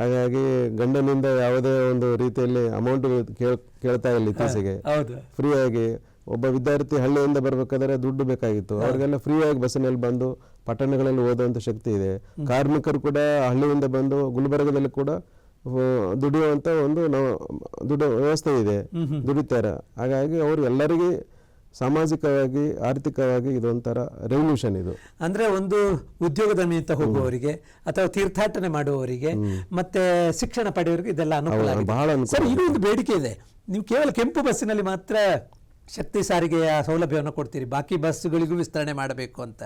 ಹಾಗಾಗಿ ಗಂಡನಿಂದ ಯಾವುದೇ ಒಂದು ರೀತಿಯಲ್ಲಿ ಅಮೌಂಟ್ ಕೇಳ್ತಾ ಇಲ್ಲ ಇತ್ತೀಚೆಗೆ. ಫ್ರೀ ಆಗಿ ಒಬ್ಬ ವಿದ್ಯಾರ್ಥಿ ಹಳ್ಳಿಯಿಂದ ಬರಬೇಕಾದ್ರೆ ದುಡ್ಡು ಬೇಕಾಗಿತ್ತು, ಅವ್ರಿಗೆಲ್ಲ ಫ್ರೀ ಆಗಿ ಬಸ್ಸಿನಲ್ಲಿ ಬಂದು ಪಟ್ಟಣಗಳಲ್ಲಿ ಓದುವಂಥ ಶಕ್ತಿ ಇದೆ. ಕಾರ್ಮಿಕರು ಕೂಡ ಹಳ್ಳಿಯಿಂದ ಬಂದು ಗುಲ್ಬರ್ಗದಲ್ಲಿ ಕೂಡ ದುಡಿಯುವಂಥ ಒಂದು ವ್ಯವಸ್ಥೆ ಇದೆ, ದುಡಿತಾರೆ. ಹಾಗಾಗಿ ಅವರು ಎಲ್ಲರಿಗೆ ಸಾಮಾಜಿಕವಾಗಿ ಆರ್ಥಿಕವಾಗಿ ಇದೊಂಥರ ರೆವಲ್ಯೂಷನ್ ಇದು. ಅಂದ್ರೆ ಒಂದು ಉದ್ಯೋಗದ ನಿಮಿತ್ತ ಹೋಗುವವರಿಗೆ ಅಥವಾ ತೀರ್ಥಾಟನೆ ಮಾಡುವವರಿಗೆ ಮತ್ತೆ ಶಿಕ್ಷಣ ಪಡೆಯುವವರಿಗೆ ಇದೆಲ್ಲ ಅನುಕೂಲ ಆಗಿದೆ. ಸರ್, ಈಗ ಒಂದು ಬೇಡಿಕೆ ಇದೆ, ನೀವು ಕೇವಲ ಕೆಂಪು ಬಸ್ಸಿನಲ್ಲಿ ಮಾತ್ರ ಶಕ್ತಿ ಸಾರಿಗೆಯ ಸೌಲಭ್ಯವನ್ನು ಕೊಡ್ತೀರಿ, ಬಾಕಿ ಬಸ್ಸುಗಳಿಗೂ ವಿಸ್ತರಣೆ ಮಾಡಬೇಕು ಅಂತ.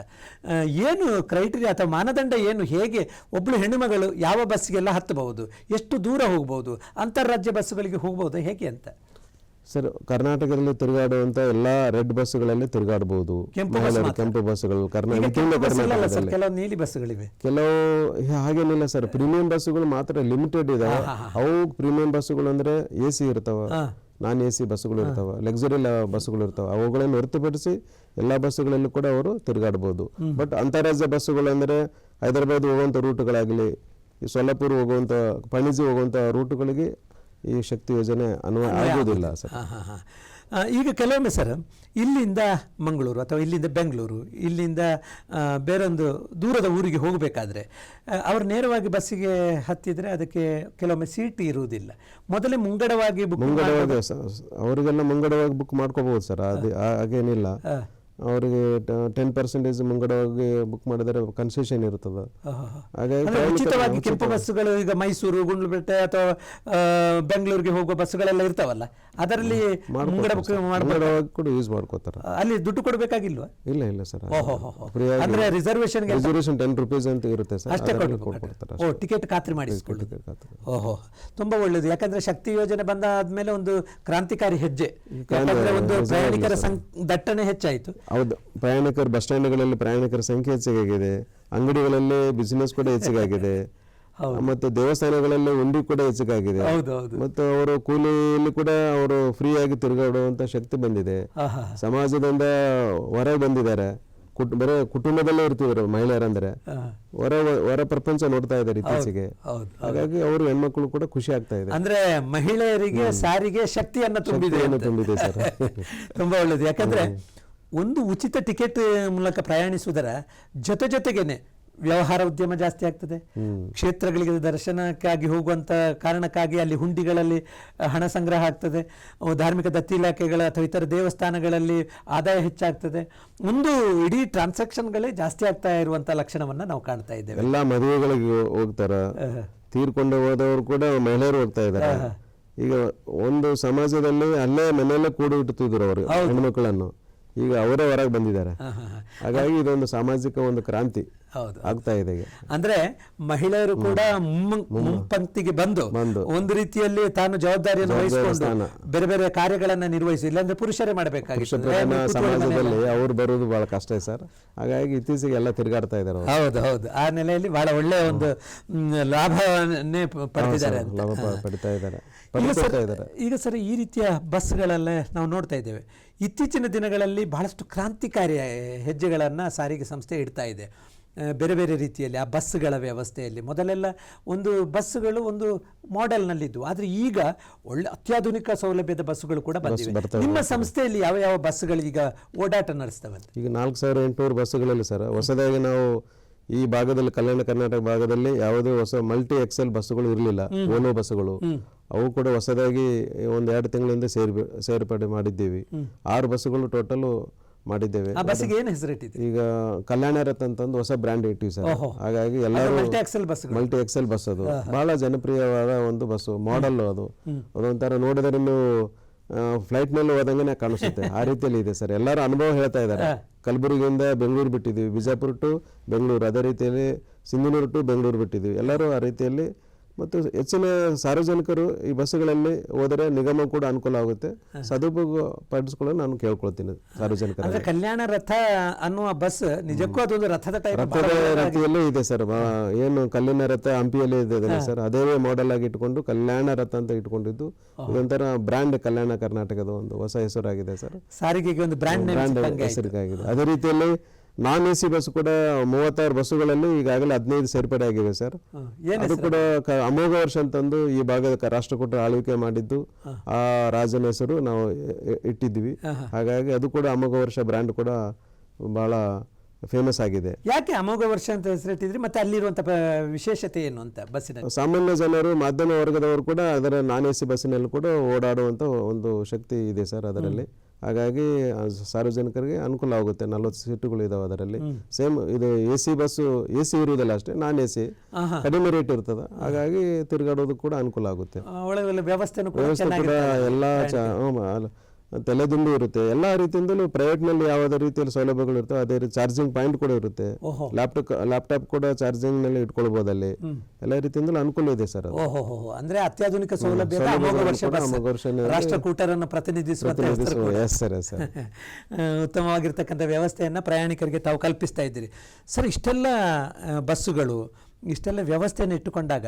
ಏನು ಕ್ರೈಟೀರಿಯಾ ಅಥವಾ ಮಾನದಂಡ ಏನು? ಹೇಗೆ ಒಬ್ಬಳು ಹೆಣ್ಣುಮಗಳು ಯಾವ ಬಸ್ಸಿಗೆಲ್ಲ ಹತ್ತಬಹುದು, ಎಷ್ಟು ದೂರ ಹೋಗ್ಬೋದು, ಅಂತಾರಾಜ್ಯ ಬಸ್ಸುಗಳಿಗೆ ಹೋಗ್ಬೋದು, ಹೇಗೆ ಅಂತ? ಸರ್, ಕರ್ನಾಟಕದಲ್ಲಿ ತಿರುಗಾಡುವಂತ ಎಲ್ಲಾ ರೆಡ್ ಬಸ್ಗಳಲ್ಲಿ ತಿರುಗಾಡಬಹುದು, ಕೆಂಪು ಬಸ್ಸುಗಳು. ಕೆಲವು ನೀಲಿ ಬಸ್ಸುಗಳಿವೆ, ಕೆಲವು ಹಾಗೇನಿಲ್ಲ ಸರ್. ಪ್ರೀಮಿಯಂ ಬಸ್ಸುಗಳು ಮಾತ್ರ ಲಿಮಿಟೆಡ್ ಇದಾವೆ. ಅವು ಪ್ರೀಮಿಯಂ ಬಸ್ಸುಗಳು ಅಂದ್ರೆ AC ಇರ್ತಾವ, ನಾನ್ AC ಬಸ್ಸುಗಳು ಇರ್ತಾವ, ಲಕ್ಸುರಿ ಬಸ್ಸುಗಳು ಇರ್ತಾವ. ಅವುಗಳನ್ನು ಹೊರತುಪಡಿಸಿ ಎಲ್ಲಾ ಬಸ್ಸುಗಳಲ್ಲಿ ಕೂಡ ಅವರು ತಿರುಗಾಡಬಹುದು. ಬಟ್ ಅಂತಾರಾಜ್ಯ ಬಸ್ಸುಗಳು ಅಂದ್ರೆ ಹೈದರಾಬಾದ್ ಹೋಗುವಂತ ರೂಟ್ಗಳಾಗಲಿ, ಸೊಲ್ಲಾಪುರ್ ಹೋಗುವಂತ, ಪಣಜಿ ಹೋಗುವಂತ ರೂಟ್ಗಳಿಗೆ ಈ ಶಕ್ತಿ ಯೋಜನೆ ಅನ್ವಯ ಆಗುವುದಿಲ್ಲ ಸರ್. ಈಗ ಕೆಲವೊಮ್ಮೆ ಸರ್ ಇಲ್ಲಿಂದ ಮಂಗಳೂರು ಅಥವಾ ಇಲ್ಲಿಂದ ಬೆಂಗಳೂರು, ಇಲ್ಲಿಂದ ಬೇರೊಂದು ದೂರದ ಊರಿಗೆ ಹೋಗಬೇಕಾದ್ರೆ ಅವರು ನೇರವಾಗಿ ಬಸ್ಸಿಗೆ ಹತ್ತಿದ್ರೆ ಅದಕ್ಕೆ ಕೆಲವೊಮ್ಮೆ ಸೀಟ್ ಇರುವುದಿಲ್ಲ. ಮೊದಲೇ ಮುಂಗಡವಾಗಿ ಅವರಿಗೆಲ್ಲ ಮುಂಗಡವಾಗಿ ಬುಕ್ ಮಾಡ್ಕೋಬಹುದು ಸರ್, ಅದು ಹಾಗೇನಿಲ್ಲ. ಅವರಿಗೆ 10% ಮುಂಗಡವಾಗಿ ಬುಕ್ ಮಾಡಿದರೆ ಕನ್ಸೆಷನ್ ಇರ್ತದೆ. ಉಚಿತವಾಗಿ ಕೆಂಪು ಬಸ್ಸುಗಳು ಈಗ ಮೈಸೂರು, ಗುಂಡ್ಲುಪೇಟೆ ಅಥವಾ ಬೆಂಗಳೂರಿಗೆ ಹೋಗುವ ಬಸ್ಸುಗಳೆಲ್ಲ ಇರ್ತಾವಲ್ಲ, ಅದರಲ್ಲಿ ಮುಂಗಡ ಬುಕ್ ಕೂಡ ಯೂಸ್ ಮಾಡ್ಕೋತಾರೆ. ಅಲ್ಲಿ ದುಡ್ಡು ಕೊಡಬೇಕಾಗಿಲ್ವಾ? ಇಲ್ಲ ಸರ್, ಅಂದ್ರೆ ರಿಸರ್ವೇಶನ್ 10 ರೂಪೀಸ್ ಅಂತ ಇರುತ್ತೆ ಸರ್, ಅಷ್ಟೇ ಕೊಡ್ತಾರೆ. ಟಿಕೆಟ್ ಖಾತ್ರಿ ಮಾಡಿಸಿಕೊಳ್ಳಿ. ತುಂಬಾ ಒಳ್ಳೇದು. ಯಾಕಂದ್ರೆ ಶಕ್ತಿ ಯೋಜನೆ ಬಂದಾದ್ಮೇಲೆ ಒಂದು ಕ್ರಾಂತಿಕಾರಿ ಹೆಜ್ಜೆ, ಯಾಕಂದ್ರೆ ಒಂದು ಪ್ರಯಾಣಿಕರ ದಟ್ಟಣೆ ಹೆಚ್ಚಾಯಿತು. ಹೌದು, ಪ್ರಯಾಣಿಕರು ಬಸ್ ಸ್ಟ್ಯಾಂಡ್ಗಳಲ್ಲಿ ಪ್ರಯಾಣಿಕರ ಸಂಖ್ಯೆ ಹೆಚ್ಚಿಗಾಗಿದೆ, ಅಂಗಡಿಗಳಲ್ಲಿ ಬಿಸಿನೆಸ್ ಕೂಡ ಹೆಚ್ಚಿಗಾಗಿದೆ, ಮತ್ತು ದೇವಸ್ಥಾನಗಳಲ್ಲಿ ಉಂಡಿ ಕೂಡ ಹೆಚ್ಚಿಗಾಗಿದೆ, ಮತ್ತು ಅವರು ಕೂಲಿಯಲ್ಲಿ ಕೂಡ ಅವರು ಫ್ರೀ ಆಗಿ ತಿರುಗಾಡುವಂತ ಶಕ್ತಿ ಬಂದಿದೆ. ಸಮಾಜದಿಂದ ಹೊರಗೆ ಬಂದಿದ್ದಾರೆ, ಬರೇ ಕುಟುಂಬದಲ್ಲೇ ಇರ್ತಿದ್ರು ಮಹಿಳೆಯರಂದ್ರೆ, ಹೊರ ಪ್ರಪಂಚ ನೋಡ್ತಾ ಇದ್ದಾರೆ ಇತ್ತೀಚೆಗೆ. ಹಾಗಾಗಿ ಅವರು ಹೆಣ್ಮಕ್ಳು ಕೂಡ ಖುಷಿ ಆಗ್ತಾ ಇದೆ. ಅಂದ್ರೆ ಮಹಿಳೆಯರಿಗೆ ಸಾರಿಗೆ ಶಕ್ತಿಯನ್ನು ತುಂಬಿದೆ ಸರ್. ತುಂಬಾ ಒಳ್ಳೇದು. ಯಾಕಂದ್ರೆ ಒಂದು ಉಚಿತ ಟಿಕೆಟ್ ಮೂಲಕ ಪ್ರಯಾಣಿಸುವುದರ ಜೊತೆಗೇನೆ ವ್ಯವಹಾರ ಉದ್ಯಮ ಜಾಸ್ತಿ ಆಗ್ತದೆ. ಕ್ಷೇತ್ರಗಳಿಗೆ ದರ್ಶನಕ್ಕಾಗಿ ಹೋಗುವಂತ ಕಾರಣಕ್ಕಾಗಿ ಅಲ್ಲಿ ಹುಂಡಿಗಳಲ್ಲಿ ಹಣ ಸಂಗ್ರಹ ಆಗ್ತದೆ. ಧಾರ್ಮಿಕ ದತ್ತಿ ಇಲಾಖೆಗಳ ಅಥವಾ ಇತರ ದೇವಸ್ಥಾನಗಳಲ್ಲಿ ಆದಾಯ ಹೆಚ್ಚಾಗ್ತದೆ. ಒಂದು ಇಡೀ ಟ್ರಾನ್ಸಾಕ್ಷನ್ಗಳೇ ಜಾಸ್ತಿ ಆಗ್ತಾ ಇರುವಂತ ಲಕ್ಷಣವನ್ನ ನಾವು ಕಾಣ್ತಾ ಇದ್ದೇವೆ. ಎಲ್ಲ ಮದುವೆಗಳಿಗೆ ಹೋಗ್ತಾರ, ತೀರ್ಕೊಂಡು ಹೋದವರು ಕೂಡ ಮಹಿಳೆಯರು ಹೋಗ್ತಾ ಇದ್ದಾರೆ. ಈಗ ಒಂದು ಸಮಾಜದಲ್ಲಿ ಅಲ್ಲೇ ಮನೆಯಲ್ಲೇ ಕೂಡಿ ಇಡ್ತಿದ್ರು ಅವರು ಹೆಣ್ಮಕ್ಳನ್ನು, ಈಗ ಅವರೇ ಹೊರಗೆ ಬಂದಿದ್ದಾರೆ. ಹಾಗಾಗಿ ಇದೊಂದು ಸಾಮಾಜಿಕ ಒಂದು ಕ್ರಾಂತಿ ಆಗ್ತಾ ಇದೆ. ಅಂದ್ರೆ ಮಹಿಳೆಯರು ಕೂಡ ಮುಂಪಂಕ್ತಿಗೆ ಬಂದು ಒಂದು ರೀತಿಯಲ್ಲಿ ತಾನು ಜವಾಬ್ದಾರಿಯನ್ನು ವಹಿಸಿಕೊಂಡು ಬೇರೆ ಬೇರೆ ಕಾರ್ಯಗಳನ್ನ ನಿರ್ವಹಿಸಿ, ಇಲ್ಲಾಂದ್ರೆ ಪುರುಷರೇ ಮಾಡಬೇಕಾಗಿತ್ತು. ಸಮಾಜದಲ್ಲಿ ಅವ್ರು ಬರುವುದು ಬಹಳ ಕಷ್ಟ ಸರ್. ಹಾಗಾಗಿ ಇತ್ತೀಚೆಗೆ ಎಲ್ಲ ತಿರುಗಾಡ್ತಾ ಇದ್ದಾರೆ. ಹೌದು ಹೌದು, ಆ ನೆಲೆಯಲ್ಲಿ ಬಹಳ ಒಳ್ಳೆಯ ಒಂದು ಲಾಭವನ್ನೇ ಪಡೆದಿದ್ದಾರೆ, ಲಾಭ ಪಡಿತಾ ಇದ್ದಾರೆ. ಈಗ ಸರ್, ಈ ರೀತಿಯ ಬಸ್ಗಳಲ್ಲೇ ನಾವು ನೋಡ್ತಾ ಇದ್ದೇವೆ. ಇತ್ತೀಚಿನ ದಿನಗಳಲ್ಲಿ ಬಹಳಷ್ಟು ಕ್ರಾಂತಿಕಾರಿ ಹೆಜ್ಜೆಗಳನ್ನು ಸಾರಿಗೆ ಸಂಸ್ಥೆ ಇಡ್ತಾ ಇದೆ ಬೇರೆ ಬೇರೆ ರೀತಿಯಲ್ಲಿ. ಆ ಬಸ್ಗಳ ವ್ಯವಸ್ಥೆಯಲ್ಲಿ ಮೊದಲೆಲ್ಲ ಒಂದು ಬಸ್ಸುಗಳು ಒಂದು ಮಾಡೆಲ್ನಲ್ಲಿದ್ದು, ಆದರೆ ಈಗ ಒಳ್ಳೆ ಅತ್ಯಾಧುನಿಕ ಸೌಲಭ್ಯದ ಬಸ್ಸುಗಳು ಕೂಡ ಬಂದಿವೆ. ನಿಮ್ಮ ಸಂಸ್ಥೆಯಲ್ಲಿ ಯಾವ ಯಾವ ಬಸ್ಸುಗಳು ಈಗ ಓಡಾಟ ನಡೆಸ್ತವೆ? ಈಗ 4800 ಬಸ್ಸುಗಳಲ್ಲಿ ಸರ್, ಹೊಸದಾಗಿ ನಾವು ಈ ಭಾಗದಲ್ಲಿ ಕಲ್ಯಾಣ ಕರ್ನಾಟಕ ಭಾಗದಲ್ಲಿ ಯಾವುದೇ ಹೊಸ ಮಲ್ಟಿ ಎಕ್ಸೆಲ್ ಬಸ್ಸುಗಳು ಇರಲಿಲ್ಲ, ಓನೋ ಬಸ್ಸುಗಳು. ಅವು ಕೂಡ ಹೊಸದಾಗಿ 1-2 ತಿಂಗಳಿಂದ ಸೇರ್ಪಡೆ ಮಾಡಿದ್ದೀವಿ. 6 ಬಸ್ಸುಗಳು ಟೋಟಲ್ ಮಾಡಿದ್ದೇವೆ. ಈಗ ಕಲ್ಯಾಣ ರಥ ಅಂತಂದು ಹೊಸ ಬ್ರ್ಯಾಂಡ್ ಇಟ್ಟಿವಿ ಸರ್. ಹಾಗಾಗಿ ಎಲ್ಲರೂ ಮಲ್ಟಿ ಎಕ್ಸೆಲ್ ಬಸ್, ಅದು ಬಹಳ ಜನಪ್ರಿಯವಾದ ಒಂದು ಬಸ್ಸು ಮಾಡೆಲ್. ಅದೊಂಥರ ನೋಡಿದರೆ ನೀವು ಫ್ಲೈಟ್ ನಲ್ಲಿ ಹೋದಂಗೆ ಕಾಣಿಸುತ್ತೆ, ಆ ರೀತಿಯಲ್ಲಿ ಇದೆ ಸರ್. ಎಲ್ಲರೂ ಅನುಭವ ಹೇಳ್ತಾ ಇದ್ದಾರೆ. ಕಲಬುರಗಿಯಿಂದ ಬೆಂಗಳೂರು ಬಿಟ್ಟಿದ್ದೀವಿ, ಬಿಜಾಪುರ ಟು ಬೆಂಗಳೂರು, ಅದೇ ರೀತಿಯಲ್ಲಿ ಸಿಂಧನೂರು ಟು ಬೆಂಗಳೂರು ಬಿಟ್ಟಿದ್ದೀವಿ. ಎಲ್ಲರೂ ಆ ರೀತಿಯಲ್ಲಿ. ಮತ್ತು ಹೆಚ್ಚಿನ ಸಾರ್ವಜನಿಕರು ಈ ಬಸ್ಸುಗಳಲ್ಲಿ ಹೋದರೆ ನಿಗಮ ಕೂಡ ಅನುಕೂಲ ಆಗುತ್ತೆ, ಸದುಪಯೋಗ ಪಡಿಸ್ಕೊಳ್ಳೋ ನಾನು ಕೇಳ್ಕೊಳ್ತೀನಿ ಸಾರ್ವಜನಿಕರು. ಕಲ್ಯಾಣ ರಥ ಅನ್ನುವ ಬಸ್ ನಿಜಕ್ಕೂ ಅದೊಂದು ರಥದ ರೀತಿಯಲ್ಲೂ ಇದೆ ಸರ್. ಏನು ಕಲ್ಲಿನ ರಥ ಹಂಪಿಯಲ್ಲಿ ಇದೆ ಸರ್, ಅದೇ ಮಾಡೆಲ್ ಆಗಿ ಇಟ್ಕೊಂಡು ಕಲ್ಯಾಣ ರಥ ಅಂತ ಇಟ್ಕೊಂಡಿದ್ದು ಇದೊಂಥರ ಬ್ರ್ಯಾಂಡ್ ಕಲ್ಯಾಣ ಕರ್ನಾಟಕದ ಒಂದು ಹೊಸ ಹೆಸರಾಗಿದೆ ಸರ್. ಸಾರಿಗೆಗೆ ಒಂದು ಬ್ರ್ಯಾಂಡ್ ಹೆಸರಿಗಾಗಿದೆ. ಅದೇ ರೀತಿಯಲ್ಲಿ ನಾನ್ ಎ ಸಿ ಬಸ್ ಕೂಡ 36 ಬಸ್ಸುಗಳಲ್ಲಿ ಈಗಾಗಲೇ 15 ಸೇರ್ಪಡೆ ಆಗಿವೆ ಸರ್. ಅದು ಕೂಡ ಅಮೋಘ ವರ್ಷ ಅಂತಂದು ಈ ಭಾಗದ ರಾಷ್ಟ್ರಕೂಟ ಆಳ್ವಿಕೆ ಮಾಡಿದ್ದು ಆ ರಾಜನ ಹೆಸರು ನಾವು ಇಟ್ಟಿದ್ವಿ. ಹಾಗಾಗಿ ಅದು ಕೂಡ ಅಮೋಘ ವರ್ಷ ಬ್ರ್ಯಾಂಡ್ ಕೂಡ ಬಹಳ ಫೇಮಸ್ ಆಗಿದೆ. ಯಾಕೆ ಅಮೋಘ ವರ್ಷ ಅಂತ ಹೆಸರಿಟ್ಟಿದ್ರಿ, ಮತ್ತೆ ಅಲ್ಲಿರುವಂತ ವಿಶೇಷತೆ ಏನು ಅಂತ ಬಸ್ಸಿನ? ಸಾಮಾನ್ಯ ಜನರು, ಮಾಧ್ಯಮ ವರ್ಗದವರು ಕೂಡ ಅದರ ನಾನ್ ಎ ಸಿ ಬಸ್ಸಿನಲ್ಲಿ ಕೂಡ ಓಡಾಡುವಂತ ಒಂದು ಶಕ್ತಿ ಇದೆ ಸರ್ ಅದರಲ್ಲಿ. ಹಾಗಾಗಿ ಸಾರ್ವಜನಿಕರಿಗೆ ಅನುಕೂಲ ಆಗುತ್ತೆ. 40 ಸೀಟುಗಳು ಇದಾವೆ ಅದರಲ್ಲಿ. ಸೇಮ್ ಇದು A C bus, A C ಇರುವುದಿಲ್ಲ ಅಷ್ಟೇ, ನಾನ್ ಎ ಸಿ ಕಡಿಮೆ ರೇಟ್ ಇರ್ತದೆ. ಹಾಗಾಗಿ ತಿರುಗಾಡೋದು ಕೂಡ ಅನುಕೂಲ ಆಗುತ್ತೆ. ವ್ಯವಸ್ಥೆ ಕೂಡ ಎಲ್ಲ ತಲೆದಿಂಡು ಇರುತ್ತೆ. ಎಲ್ಲಾ ರೀತಿಯಿಂದಲೂ ಪ್ರೈವೇಟ್ ನಲ್ಲಿ ಯಾವುದೇ ರೀತಿಯಲ್ಲಿ ಸೌಲಭ್ಯಗಳು ಇರ್ತವೆ, ಅದೇ ರೀತಿ ಚಾರ್ಜಿಂಗ್ ಪಾಯಿಂಟ್ ಕೂಡ ಇರುತ್ತೆ. ಲ್ಯಾಪ್ಟಾಪ್ ಕೂಡ ಚಾರ್ಜಿಂಗ್ ನಲ್ಲಿ ಇಟ್ಕೊಳ್ಬಹುದು. ಅಲ್ಲಿ ಎಲ್ಲ ರೀತಿಯಿಂದಲೂ ಅನುಕೂಲ ಇದೆ ಸರ್. ಅಂದ್ರೆ ಅತ್ಯಾಧುನಿಕ ಸೌಲಭ್ಯ ರಾಷ್ಟ್ರಕೂಟರನ್ನು ಪ್ರತಿನಿಧಿಸುವ ಉತ್ತಮವಾಗಿರ್ತಕ್ಕಂಥ ವ್ಯವಸ್ಥೆಯನ್ನ ಪ್ರಯಾಣಿಕರಿಗೆ ತಾವು ಕಲ್ಪಿಸ್ತಾ ಇದ್ದೀರಿ ಸರ್. ಇಷ್ಟೆಲ್ಲ ಬಸ್ಸುಗಳು, ಇಷ್ಟೆಲ್ಲ ವ್ಯವಸ್ಥೆಯನ್ನು ಇಟ್ಟುಕೊಂಡಾಗ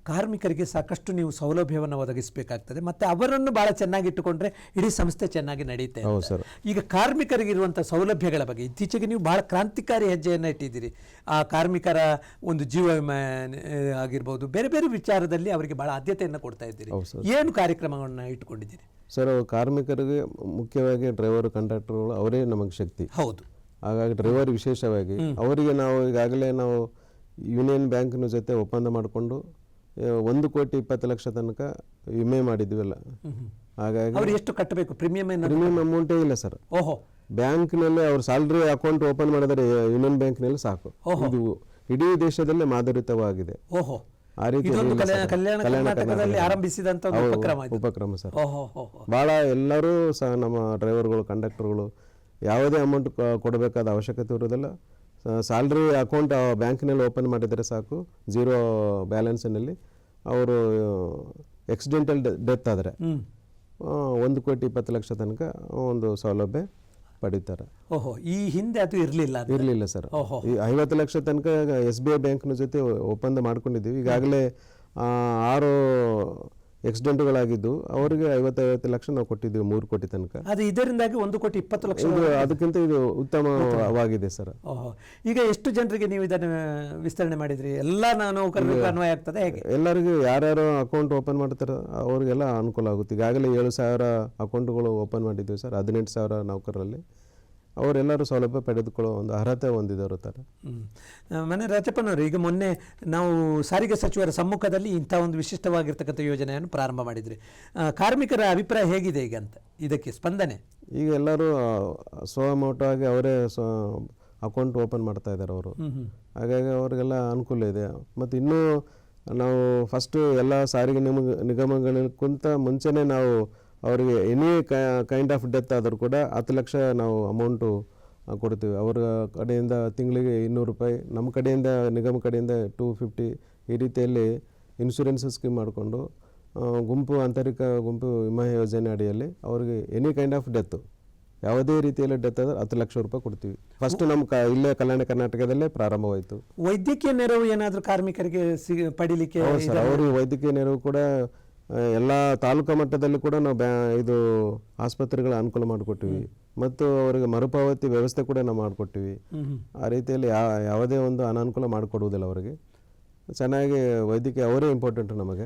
ಕಾರ್ಮಿಕರಿಗೆ ಸಾಕಷ್ಟು ನೀವು ಸೌಲಭ್ಯವನ್ನು ಒದಗಿಸಬೇಕಾಗ್ತದೆ, ಮತ್ತು ಅವರನ್ನು ಬಹಳ ಚೆನ್ನಾಗಿ ಇಟ್ಟುಕೊಂಡ್ರೆ ಇಡೀ ಸಂಸ್ಥೆ ಚೆನ್ನಾಗಿ ನಡೆಯುತ್ತೆ. ಈಗ ಕಾರ್ಮಿಕರಿಗಿರುವಂಥ ಸೌಲಭ್ಯಗಳ ಬಗ್ಗೆ ಇತ್ತೀಚೆಗೆ ನೀವು ಬಹಳ ಕ್ರಾಂತಿಕಾರಿ ಹೆಜ್ಜೆಯನ್ನು ಇಟ್ಟಿದ್ದೀರಿ. ಆ ಕಾರ್ಮಿಕರ ಒಂದು ಜೀವ ವಿಮೆ ಆಗಿರ್ಬೋದು, ಬೇರೆ ಬೇರೆ ವಿಚಾರದಲ್ಲಿ ಅವರಿಗೆ ಬಹಳ ಆದ್ಯತೆಯನ್ನು ಕೊಡ್ತಾ ಇದ್ದೀರಿ. ಏನು ಕಾರ್ಯಕ್ರಮವನ್ನು ಇಟ್ಟುಕೊಂಡಿದ್ದೀರಿ ಸರ್? ಕಾರ್ಮಿಕರಿಗೆ ಮುಖ್ಯವಾಗಿ ಡ್ರೈವರ್, ಕಂಡಕ್ಟರ್ಗಳು ಅವರೇ ನಮಗೆ ಶಕ್ತಿ. ಹೌದು. ಹಾಗಾಗಿ ಡ್ರೈವರ್ ವಿಶೇಷವಾಗಿ ಅವರಿಗೆ ನಾವು ಈಗಾಗಲೇ ನಾವು ಯೂನಿಯನ್ ಬ್ಯಾಂಕ್ನ ಜೊತೆ ಒಪ್ಪಂದ ಮಾಡಿಕೊಂಡು 1,20,00,000 ತನಕ ವಿಮೆ ಮಾಡಿದ್ವಿಲ್ಲ. ಹಾಗಾಗಿ ಎಷ್ಟು ಕಟ್ಟಬೇಕು? ಪ್ರೀಮಿಯಂ ಅಮೌಂಟೇ ಇಲ್ಲ ಸರ್. ಬ್ಯಾಂಕ್ನಲ್ಲಿ ಅವ್ರ ಸ್ಯಾಲರಿ ಅಕೌಂಟ್ ಓಪನ್ ಮಾಡಿದರೆ ಯೂನಿಯನ್ ಬ್ಯಾಂಕ್ನಲ್ಲಿ ಸಾಕು. ಇದು ಇಡೀ ದೇಶದಲ್ಲೇ ಮಾದರಿತವಾಗಿದೆ. ಆ ರೀತಿ ಉಪಕ್ರಮ ಸರ್. ಬಹಳ ಎಲ್ಲರೂ ಸಹ ನಮ್ಮ ಡ್ರೈವರ್ಗಳು, ಕಂಡಕ್ಟರ್ಗಳು ಯಾವುದೇ ಅಮೌಂಟ್ ಕೊಡಬೇಕಾದ ಅವಶ್ಯಕತೆ ಇರೋದಿಲ್ಲ. ಸ್ಯಾಲ್ರಿ ಅಕೌಂಟ್ ಬ್ಯಾಂಕ್ನಲ್ಲಿ ಓಪನ್ ಮಾಡಿದರೆ ಸಾಕು. 0 ಬ್ಯಾಲೆನ್ಸ್ನಲ್ಲಿ ಅವರು ಆಕ್ಸಿಡೆಂಟಲ್ ಡೆತ್ ಆದರೆ 1,20,00,000 ತನಕ ಒಂದು ಸೌಲಭ್ಯ ಪಡಿತಾರೆ. ಈ ಹಿಂದೆ ಅದು ಇರಲಿಲ್ಲ ಸರ್. ಈ 50 ಲಕ್ಷ ತನಕ SBI ಬ್ಯಾಂಕ್ನ ಜೊತೆ ಒಪ್ಪಂದ ಮಾಡ್ಕೊಂಡಿದ್ದೀವಿ. ಈಗಾಗಲೇ 6 ಆಕ್ಸಿಡೆಂಟ್ಗಳಾಗಿದ್ದು ಅವರಿಗೆ 50 ಲಕ್ಷ ನಾವು ಕೊಟ್ಟಿದ್ದೀವಿ, 3 ಕೋಟಿ ತನಕ. ಅದು ಇದರಿಂದಾಗಿ 1,20,00,000. ಅದಕ್ಕಿಂತ ಇದು ಉತ್ತಮವಾಗಿದೆ ಸರ್. ಈಗ ಎಷ್ಟು ಜನರಿಗೆ ನೀವು ಇದನ್ನು ವಿಸ್ತರಣೆ ಮಾಡಿದ್ರಿ? ಎಲ್ಲ ನೌಕರರಿಗೆ ಅನ್ವಯ ಆಗ್ತದೆ ಹೇಗೆ? ಎಲ್ಲರಿಗೂ ಯಾರ್ಯಾರು ಅಕೌಂಟ್ ಓಪನ್ ಮಾಡ್ತಾರೋ ಅವ್ರಿಗೆಲ್ಲ ಅನುಕೂಲ ಆಗುತ್ತೆ. ಈಗಾಗಲೇ 7,000 ಅಕೌಂಟ್ಗಳು ಓಪನ್ ಮಾಡಿದ್ದೀವಿ ಸರ್, 18,000 ನೌಕರರಲ್ಲಿ. ಅವರೆಲ್ಲರೂ ಸೌಲಭ್ಯ ಪಡೆದುಕೊಳ್ಳೋ ಒಂದು ಅರ್ಹತೆ ಹೊಂದಿದವರು ತರ. ಮನೆ ರಾಜಪ್ಪನವರು, ಈಗ ಮೊನ್ನೆ ನಾವು ಸಾರಿಗೆ ಸಚಿವರ ಸಮ್ಮುಖದಲ್ಲಿ ಇಂಥ ಒಂದು ವಿಶಿಷ್ಟವಾಗಿರ್ತಕ್ಕಂಥ ಯೋಜನೆಯನ್ನು ಪ್ರಾರಂಭ ಮಾಡಿದ್ರಿ. ಕಾರ್ಮಿಕರ ಅಭಿಪ್ರಾಯ ಹೇಗಿದೆ ಈಗ ಅಂತ, ಇದಕ್ಕೆ ಸ್ಪಂದನೆ? ಈಗ ಎಲ್ಲರೂ ಸ್ವಮೋಟವಾಗಿ ಅವರೇ ಅಕೌಂಟ್ ಓಪನ್ ಮಾಡ್ತಾ ಇದ್ದಾರೆ ಅವರು. ಹಾಗಾಗಿ ಅವ್ರಿಗೆಲ್ಲ ಅನುಕೂಲ ಇದೆ. ಮತ್ತು ಇನ್ನೂ ನಾವು ಫಸ್ಟು ಎಲ್ಲ ಸಾರಿಗೆ ನಿಗಮಗಳಿಗಿಂತ ಮುಂಚೆನೇ ನಾವು ಅವರಿಗೆ ಎನಿ ಕೈಂಡ್ ಆಫ್ ಡೆತ್ ಆದರೂ ಕೂಡ 10 ಲಕ್ಷ ನಾವು ಅಮೌಂಟು ಕೊಡ್ತೀವಿ. ಅವರ ಕಡೆಯಿಂದ ತಿಂಗಳಿಗೆ 200 ರೂಪಾಯಿ, ನಮ್ಮ ಕಡೆಯಿಂದ ನಿಗಮ ಕಡೆಯಿಂದ 250, ಈ ರೀತಿಯಲ್ಲಿ ಇನ್ಶೂರೆನ್ಸ್ ಸ್ಕೀಮ್ ಮಾಡಿಕೊಂಡು ಆಂತರಿಕ ಗುಂಪು ವಿಮಾ ಯೋಜನೆ ಅಡಿಯಲ್ಲಿ ಅವರಿಗೆ ಎನಿ ಕೈಂಡ್ ಆಫ್ ಡೆತ್ತು, ಯಾವುದೇ ರೀತಿಯಲ್ಲಿ ಡೆತ್ ಆದರೆ 10 ಲಕ್ಷ ರೂಪಾಯಿ ಕೊಡ್ತೀವಿ. ಫಸ್ಟ್ ನಮ್ಮ ಇಲ್ಲೇ ಕಲ್ಯಾಣ ಕರ್ನಾಟಕದಲ್ಲೇ ಪ್ರಾರಂಭವಾಯಿತು. ವೈದ್ಯಕೀಯ ನೆರವು ಏನಾದರೂ ಕಾರ್ಮಿಕರಿಗೆ ಪಡಿಲಿಕ್ಕೆ? ಸರ್, ಅವರು ವೈದ್ಯಕೀಯ ನೆರವು ಕೂಡ ಎಲ್ಲ ತಾಲೂಕು ಮಟ್ಟದಲ್ಲಿ ಕೂಡ ನಾವು ಇದು ಆಸ್ಪತ್ರೆಗಳ ಅನುಕೂಲ ಮಾಡಿಕೊಟ್ಟಿವಿ. ಮತ್ತು ಅವರಿಗೆ ಮರುಪಾವತಿ ವ್ಯವಸ್ಥೆ ಕೂಡ ನಾವು ಮಾಡಿಕೊಟ್ಟಿವಿ. ಆ ರೀತಿಯಲ್ಲಿ ಯಾವುದೇ ಒಂದು ಅನಾನುಕೂಲ ಮಾಡಿಕೊಡುವುದಿಲ್ಲ ಅವರಿಗೆ. ಚೆನ್ನಾಗಿ ವೈದ್ಯಕೀಯ ಅವರೇ ಇಂಪಾರ್ಟೆಂಟ್ ನಮಗೆ.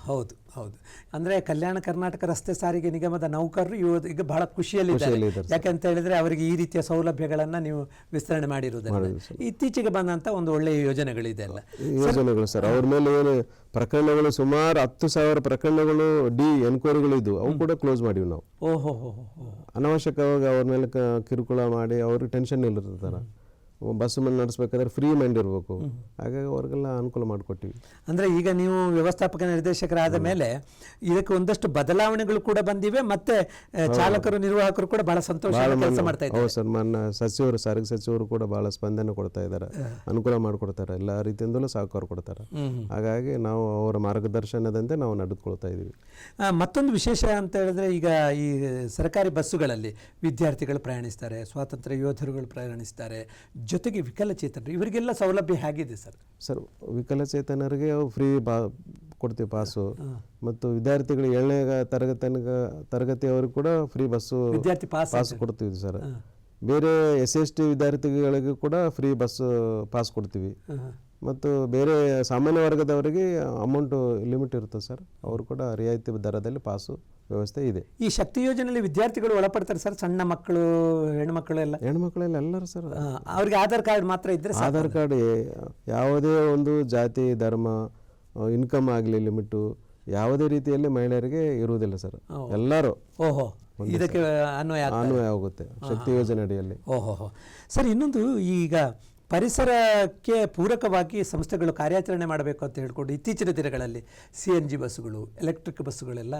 ಹೌದು ಹೌದು. ಅಂದರೆ ಕಲ್ಯಾಣ ಕರ್ನಾಟಕ ರಸ್ತೆ ಸಾರಿಗೆ ನಿಗಮದ ನೌಕರರು ಈಗ ಬಹಳ ಖುಷಿಯಲ್ಲಿದ್ದಾರೆ. ಯಾಕಂತ ಹೇಳಿದ್ರೆ ಅವರಿಗೆ ಈ ರೀತಿಯ ಸೌಲಭ್ಯಗಳನ್ನು ನೀವು ವಿಸ್ತರಣೆ ಮಾಡಿರುವುದರಿಂದ ಇತ್ತೀಚೆಗೆ ಬಂದಂಥ ಒಂದು ಒಳ್ಳೆಯ ಯೋಜನೆಗಳಿದೆ ಅಲ್ಲ ಯೋಜನೆಗಳು ಸರ್. ಅವ್ರ ಮೇಲೆ ಏನು ಪ್ರಕರಣಗಳು ಸುಮಾರು 10,000 ಪ್ರಕರಣಗಳು ಎನ್ಕ್ವೈರಿಗಳು ಇದ್ದು ಅವು ಕೂಡ ಕ್ಲೋಸ್ ಮಾಡಿವಿ ನಾವು. ಓಹೋ, ಅನಾವಶ್ಯಕವಾಗಿ ಅವ್ರ ಮೇಲೆ ಕಿರುಕುಳ ಮಾಡಿ ಅವ್ರಿಗೆ ಟೆನ್ಷನ್ ಇಲ್ಲಿರ್ತಾರ. ಬಸ್ ಮೇಲೆ ನಡೆಸಬೇಕಾದ್ರೆ ಫ್ರೀ ಮೈಂಡ್ ಇರಬೇಕು. ಹಾಗಾಗಿ ಅವ್ರಿಗೆಲ್ಲ ಅನುಕೂಲ ಮಾಡಿಕೊಟ್ಟಿವಿ. ಅಂದರೆ ಈಗ ನೀವು ವ್ಯವಸ್ಥಾಪಕ ನಿರ್ದೇಶಕರಾದ ಮೇಲೆ ಇದಕ್ಕೆ ಒಂದಷ್ಟು ಬದಲಾವಣೆಗಳು ಕೂಡ ಬಂದಿವೆ. ಮತ್ತೆ ಚಾಲಕರು ನಿರ್ವಾಹಕರು ಕೂಡ ಬಹಳ ಸಂತೋಷ ಕೆಲಸ ಮಾಡ್ತಾ ಇದ್ದಾರೆ. ಹೌದು ಸರ್, ಸಚಿವರು ಸಾರಿಗೆ ಸಚಿವರು ಕೂಡ ಬಹಳ ಸ್ಪಂದನೆ ಕೊಡ್ತಾ ಇದ್ದಾರೆ, ಅನುಕೂಲ ಮಾಡಿಕೊಡ್ತಾರೆ, ಎಲ್ಲ ರೀತಿಯಿಂದಲೂ ಸಹಕಾರ ಕೊಡ್ತಾರೆ. ಹಾಗಾಗಿ ನಾವು ಅವರ ಮಾರ್ಗದರ್ಶನದಂತೆ ನಾವು ನಡೆದುಕೊಳ್ತಾ ಇದ್ದೀವಿ. ಮತ್ತೊಂದು ವಿಶೇಷ ಅಂತ ಹೇಳಿದ್ರೆ, ಈಗ ಈ ಸರ್ಕಾರಿ ಬಸ್ಸುಗಳಲ್ಲಿ ವಿದ್ಯಾರ್ಥಿಗಳು ಪ್ರಯಾಣಿಸ್ತಾರೆ, ಸ್ವಾತಂತ್ರ್ಯ ಯೋಧರುಗಳು ಪ್ರಯಾಣಿಸ್ತಾರೆ, ಜೊತೆಗೆ ವಿಕಲಚೇತನರು, ಇವರಿಗೆಲ್ಲ ಸೌಲಭ್ಯ ಹೇಗಿದೆ ಸರ್? ಸರ್, ವಿಕಲಚೇತನರಿಗೆ ಫ್ರೀ ಕೊಡ್ತೀವಿ ಪಾಸು. ಮತ್ತು ವಿದ್ಯಾರ್ಥಿಗಳು 7ನೇ ತರಗತಿಯವರು ಕೂಡ ಫ್ರೀ ಬಸ್ಸು ವಿದ್ಯಾರ್ಥಿ ಪಾಸ್ ಕೊಡ್ತೀವಿ ಸರ್. ಬೇರೆ SC/ST ವಿದ್ಯಾರ್ಥಿಗಳಿಗೂ ಕೂಡ ಫ್ರೀ ಬಸ್ ಪಾಸ್ ಕೊಡ್ತೀವಿ. ಮತ್ತು ಬೇರೆ ಸಾಮಾನ್ಯ ವರ್ಗದವರಿಗೆ ಅಮೌಂಟು ಲಿಮಿಟ್ ಇರುತ್ತೆ ಸರ್, ಅವರು ಕೂಡ ರಿಯಾಯಿತಿ ದರದಲ್ಲಿ ಪಾಸು ವ್ಯವಸ್ಥೆ ಇದೆ. ಈ ಶಕ್ತಿ ಯೋಜನೆಯಲ್ಲಿ ವಿದ್ಯಾರ್ಥಿಗಳು ಒಳಪಡ್ತಾರೆ ಸರ್? ಸಣ್ಣ ಮಕ್ಕಳು, ಹೆಣ್ಮಕ್ಳೆಲ್ಲ? ಹೆಣ್ಮಕ್ಳೆಲ್ಲ ಎಲ್ಲರೂ ಸರ್. ಅವ್ರಿಗೆ ಆಧಾರ್ ಕಾರ್ಡ್ ಮಾತ್ರ ಇದ್ರೆ? ಆಧಾರ್ ಕಾರ್ಡ್, ಯಾವುದೇ ಒಂದು ಜಾತಿ, ಧರ್ಮ, ಇನ್ಕಮ್ ಆಗಲಿ ಲಿಮಿಟು ಯಾವುದೇ ರೀತಿಯಲ್ಲಿ ಮಹಿಳೆಯರಿಗೆ ಇರುವುದಿಲ್ಲ ಸರ್. ಎಲ್ಲರೂ ಇದಕ್ಕೆ ಅನ್ವಯ ಆಗುತ್ತೆ ಶಕ್ತಿ ಯೋಜನೆ ಅಡಿಯಲ್ಲಿ. ಓಹೋ ಸರ್, ಇನ್ನೊಂದು, ಈಗ ಪರಿಸರಕ್ಕೆ ಪೂರಕವಾಗಿ ಸಂಸ್ಥೆಗಳು ಕಾರ್ಯಾಚರಣೆ ಮಾಡಬೇಕು ಅಂತ ಹೇಳ್ಕೊಂಡು ಇತ್ತೀಚಿನ ದಿನಗಳಲ್ಲಿ CNG ಬಸ್ಸುಗಳು, ಎಲೆಕ್ಟ್ರಿಕ್ ಬಸ್ಸುಗಳೆಲ್ಲ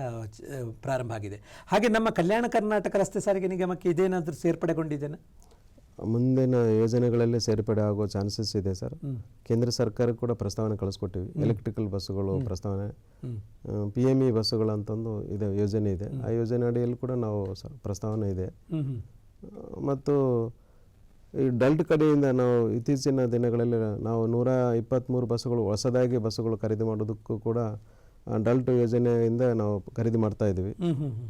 ಪ್ರಾರಂಭ ಆಗಿದೆ. ಹಾಗೆ ನಮ್ಮ ಕಲ್ಯಾಣ ಕರ್ನಾಟಕ ರಸ್ತೆ ಸಾರಿಗೆ ನಿಗಮಕ್ಕೆ ಇದೇನಾದರೂ ಸೇರ್ಪಡೆಗೊಂಡಿದ್ದೇನೆ? ಮುಂದಿನ ಯೋಜನೆಗಳಲ್ಲಿ ಸೇರ್ಪಡೆ ಆಗೋ ಚಾನ್ಸಸ್ ಇದೆ ಸರ್. ಕೇಂದ್ರ ಸರ್ಕಾರ ಕೂಡ ಪ್ರಸ್ತಾವನೆ ಕಳಿಸ್ಕೊಟ್ಟಿವಿ. ಎಲೆಕ್ಟ್ರಿಕಲ್ ಬಸ್ಸುಗಳು ಪ್ರಸ್ತಾವನೆ, PME ಬಸ್ಸುಗಳು ಅಂತಂದು ಇದೆ ಯೋಜನೆ ಇದೆ. ಆ ಯೋಜನೆ ಅಡಿಯಲ್ಲಿ ಕೂಡ ನಾವು ಪ್ರಸ್ತಾವನೆ ಇದೆ. ಮತ್ತು ಈ ಡಲ್ಟ್ ಕಡೆಯಿಂದ ನಾವು ಇತ್ತೀಚಿನ ದಿನಗಳಲ್ಲಿ ನಾವು 123 ಬಸ್ಸುಗಳು ಹೊಸದಾಗಿ ಬಸ್ಸುಗಳು ಖರೀದಿ ಮಾಡೋದಕ್ಕೂ ಕೂಡ ಡಲ್ಟ್ ಯೋಜನೆಯಿಂದ ನಾವು ಖರೀದಿ ಮಾಡ್ತಾ ಇದ್ದೀವಿ.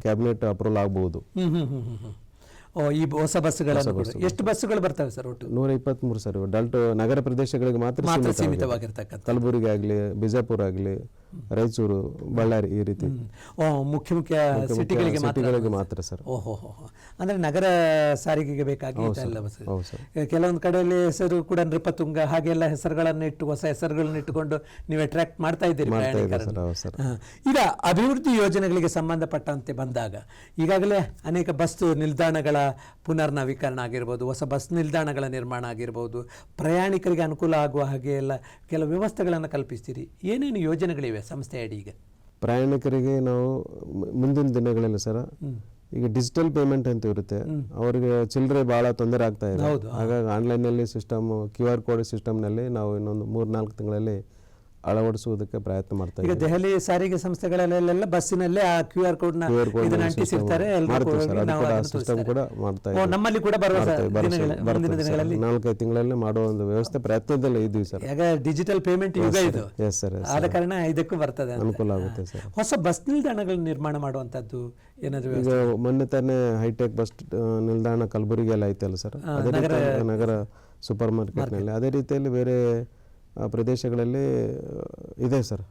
ಕ್ಯಾಬಿನೆಟ್ ಅಪ್ರೂವಲ್ ಆಗ್ಬಹುದು. ಈ ಹೊಸ ಬಸ್ಸುಗಳನ್ನು ಎಷ್ಟು ಬಸ್ಸುಗಳು ಬರ್ತವೆ ಸರ್? ಒಟ್ಟು 123 ಸರ್. ಡಲ್ಟ್ ನಗರ ಪ್ರದೇಶಗಳಿಗೆ ಮಾತ್ರ ಸೀಮಿತವಾಗಿರ್ತಕ್ಕಂಥ, ಕಲಬುರಗಿ ಆಗಲಿ, ಬಿಜಾಪುರ ಆಗಲಿ, ರಾಯಚೂರು, ಬಳ್ಳಾರಿ, ಈ ರೀತಿ ಮುಖ್ಯ ಸಿಟಿಗಳಿಗೆ ಮಾತ್ರ ಸರ್. ಅಂದ್ರೆ ನಗರ ಸಾರಿಗೆಗೆ ಬೇಕಾಗಿ ಕೆಲವೊಂದು ಕಡೆಯಲ್ಲಿ ಹೆಸರು ಕೂಡ ನೃಪತುಂಗ ಹಾಗೆಲ್ಲ ಹೆಸರುಗಳನ್ನು ಇಟ್ಟು, ಹೊಸ ಹೆಸರುಗಳನ್ನು ಇಟ್ಟುಕೊಂಡು ನೀವು ಅಟ್ರಾಕ್ಟ್ ಮಾಡ್ತಾ ಇದ್ದೀರಿ. ಈಗ ಅಭಿವೃದ್ಧಿ ಯೋಜನೆಗಳಿಗೆ ಸಂಬಂಧಪಟ್ಟಂತೆ ಬಂದಾಗ ಈಗಾಗಲೇ ಅನೇಕ ಬಸ್ ನಿಲ್ದಾಣಗಳ ಪುನರ್ ನವೀಕರಣ ಆಗಿರ್ಬೋದು, ಹೊಸ ಬಸ್ ನಿಲ್ದಾಣಗಳ ನಿರ್ಮಾಣ ಆಗಿರ್ಬೋದು, ಪ್ರಯಾಣಿಕರಿಗೆ ಅನುಕೂಲ ಆಗುವ ಹಾಗೆ ಎಲ್ಲ ಕೆಲವು ವ್ಯವಸ್ಥೆಗಳನ್ನು ಕಲ್ಪಿಸ್ತೀರಿ. ಏನೇನು ಯೋಜನೆಗಳಿವೆ ಸಂಸ್ಥೆ ಅಡಿ? ಈಗ ಪ್ರಯಾಣಿಕರಿಗೆ ನಾವು ಮುಂದಿನ ದಿನಗಳಲ್ಲಿ ಸರ್, ಈಗ ಡಿಜಿಟಲ್ ಪೇಮೆಂಟ್ ಅಂತ ಇರುತ್ತೆ, ಅವರಿಗೆ ಚಿಲ್ಲರೆ ಬಹಳ ತೊಂದರೆ ಆಗ್ತಾ ಇದೆ. ಹಾಗಾಗಿ ಆನ್ಲೈನ್ನಲ್ಲಿ ಸಿಸ್ಟಮ್, QR ಕೋಡ್ ಸಿಸ್ಟಮ್ನಲ್ಲಿ ನಾವು ಇನ್ನೊಂದು 3-4 ತಿಂಗಳಲ್ಲಿ ಅಳವಡಿಸುವುದಕ್ಕೆ ಪ್ರಯತ್ನ ಮಾಡ್ತಾ ಇದ್ದೀವಿ. ಈಗ ದೆಹಲಿ ಸಾರಿಗೆ ಸಂಸ್ಥೆಗಳಲ್ಲೆಲ್ಲ ಬಸ್ಸಿನಲ್ಲೇ ಆ QR ಕೋಡ್ನ ಇದನ್ನ ಅಂಟಿಸಿರ್ತಾರೆ. ನಮ್ಮಲ್ಲಿ ಕೂಡ ಬರುವ 4-5 ತಿಂಗಳಲ್ಲಿ ಮಾಡುವ ಒಂದು ವ್ಯವಸ್ಥೆ ಪ್ರಯತ್ನದಲ್ಲಿ ಇದ್ದೀವಿ ಸರ್. ಈಗ ಡಿಜಿಟಲ್ ಪೇಮೆಂಟ್ ಯುಗ ಇದು, ಆದ ಕಾರಣ ಇದಕ್ಕೂ ಬರ್ತದೆ, ಅನುಕೂಲ ಆಗುತ್ತೆ ಸರ್. ಹೊಸ ಬಸ್ ನಿಲ್ದಾಣಗಳನ್ನ ನಿರ್ಮಾಣ ಮಾಡುವಂತದ್ದು ಏನಾದ್ರು? ಈಗ ಮೊನ್ನೆ ತಾನೇ ಹೈಟೆಕ್ ಬಸ್ ನಿಲ್ದಾಣ ಕಲಬುರಗಿಯಲ್ಲಿ ಆಯ್ತಲ್ಲ ಸರ್, ಅದೇ ನಗರ ಸೂಪರ್ ಮಾರ್ಕೆಟ್ನಲ್ಲಿ. ಅದೇ ರೀತಿಯಲ್ಲಿ ಬೇರೆ ಪ್ರದೇಶಗಳಲ್ಲಿ ಇದೆ ಸರ್.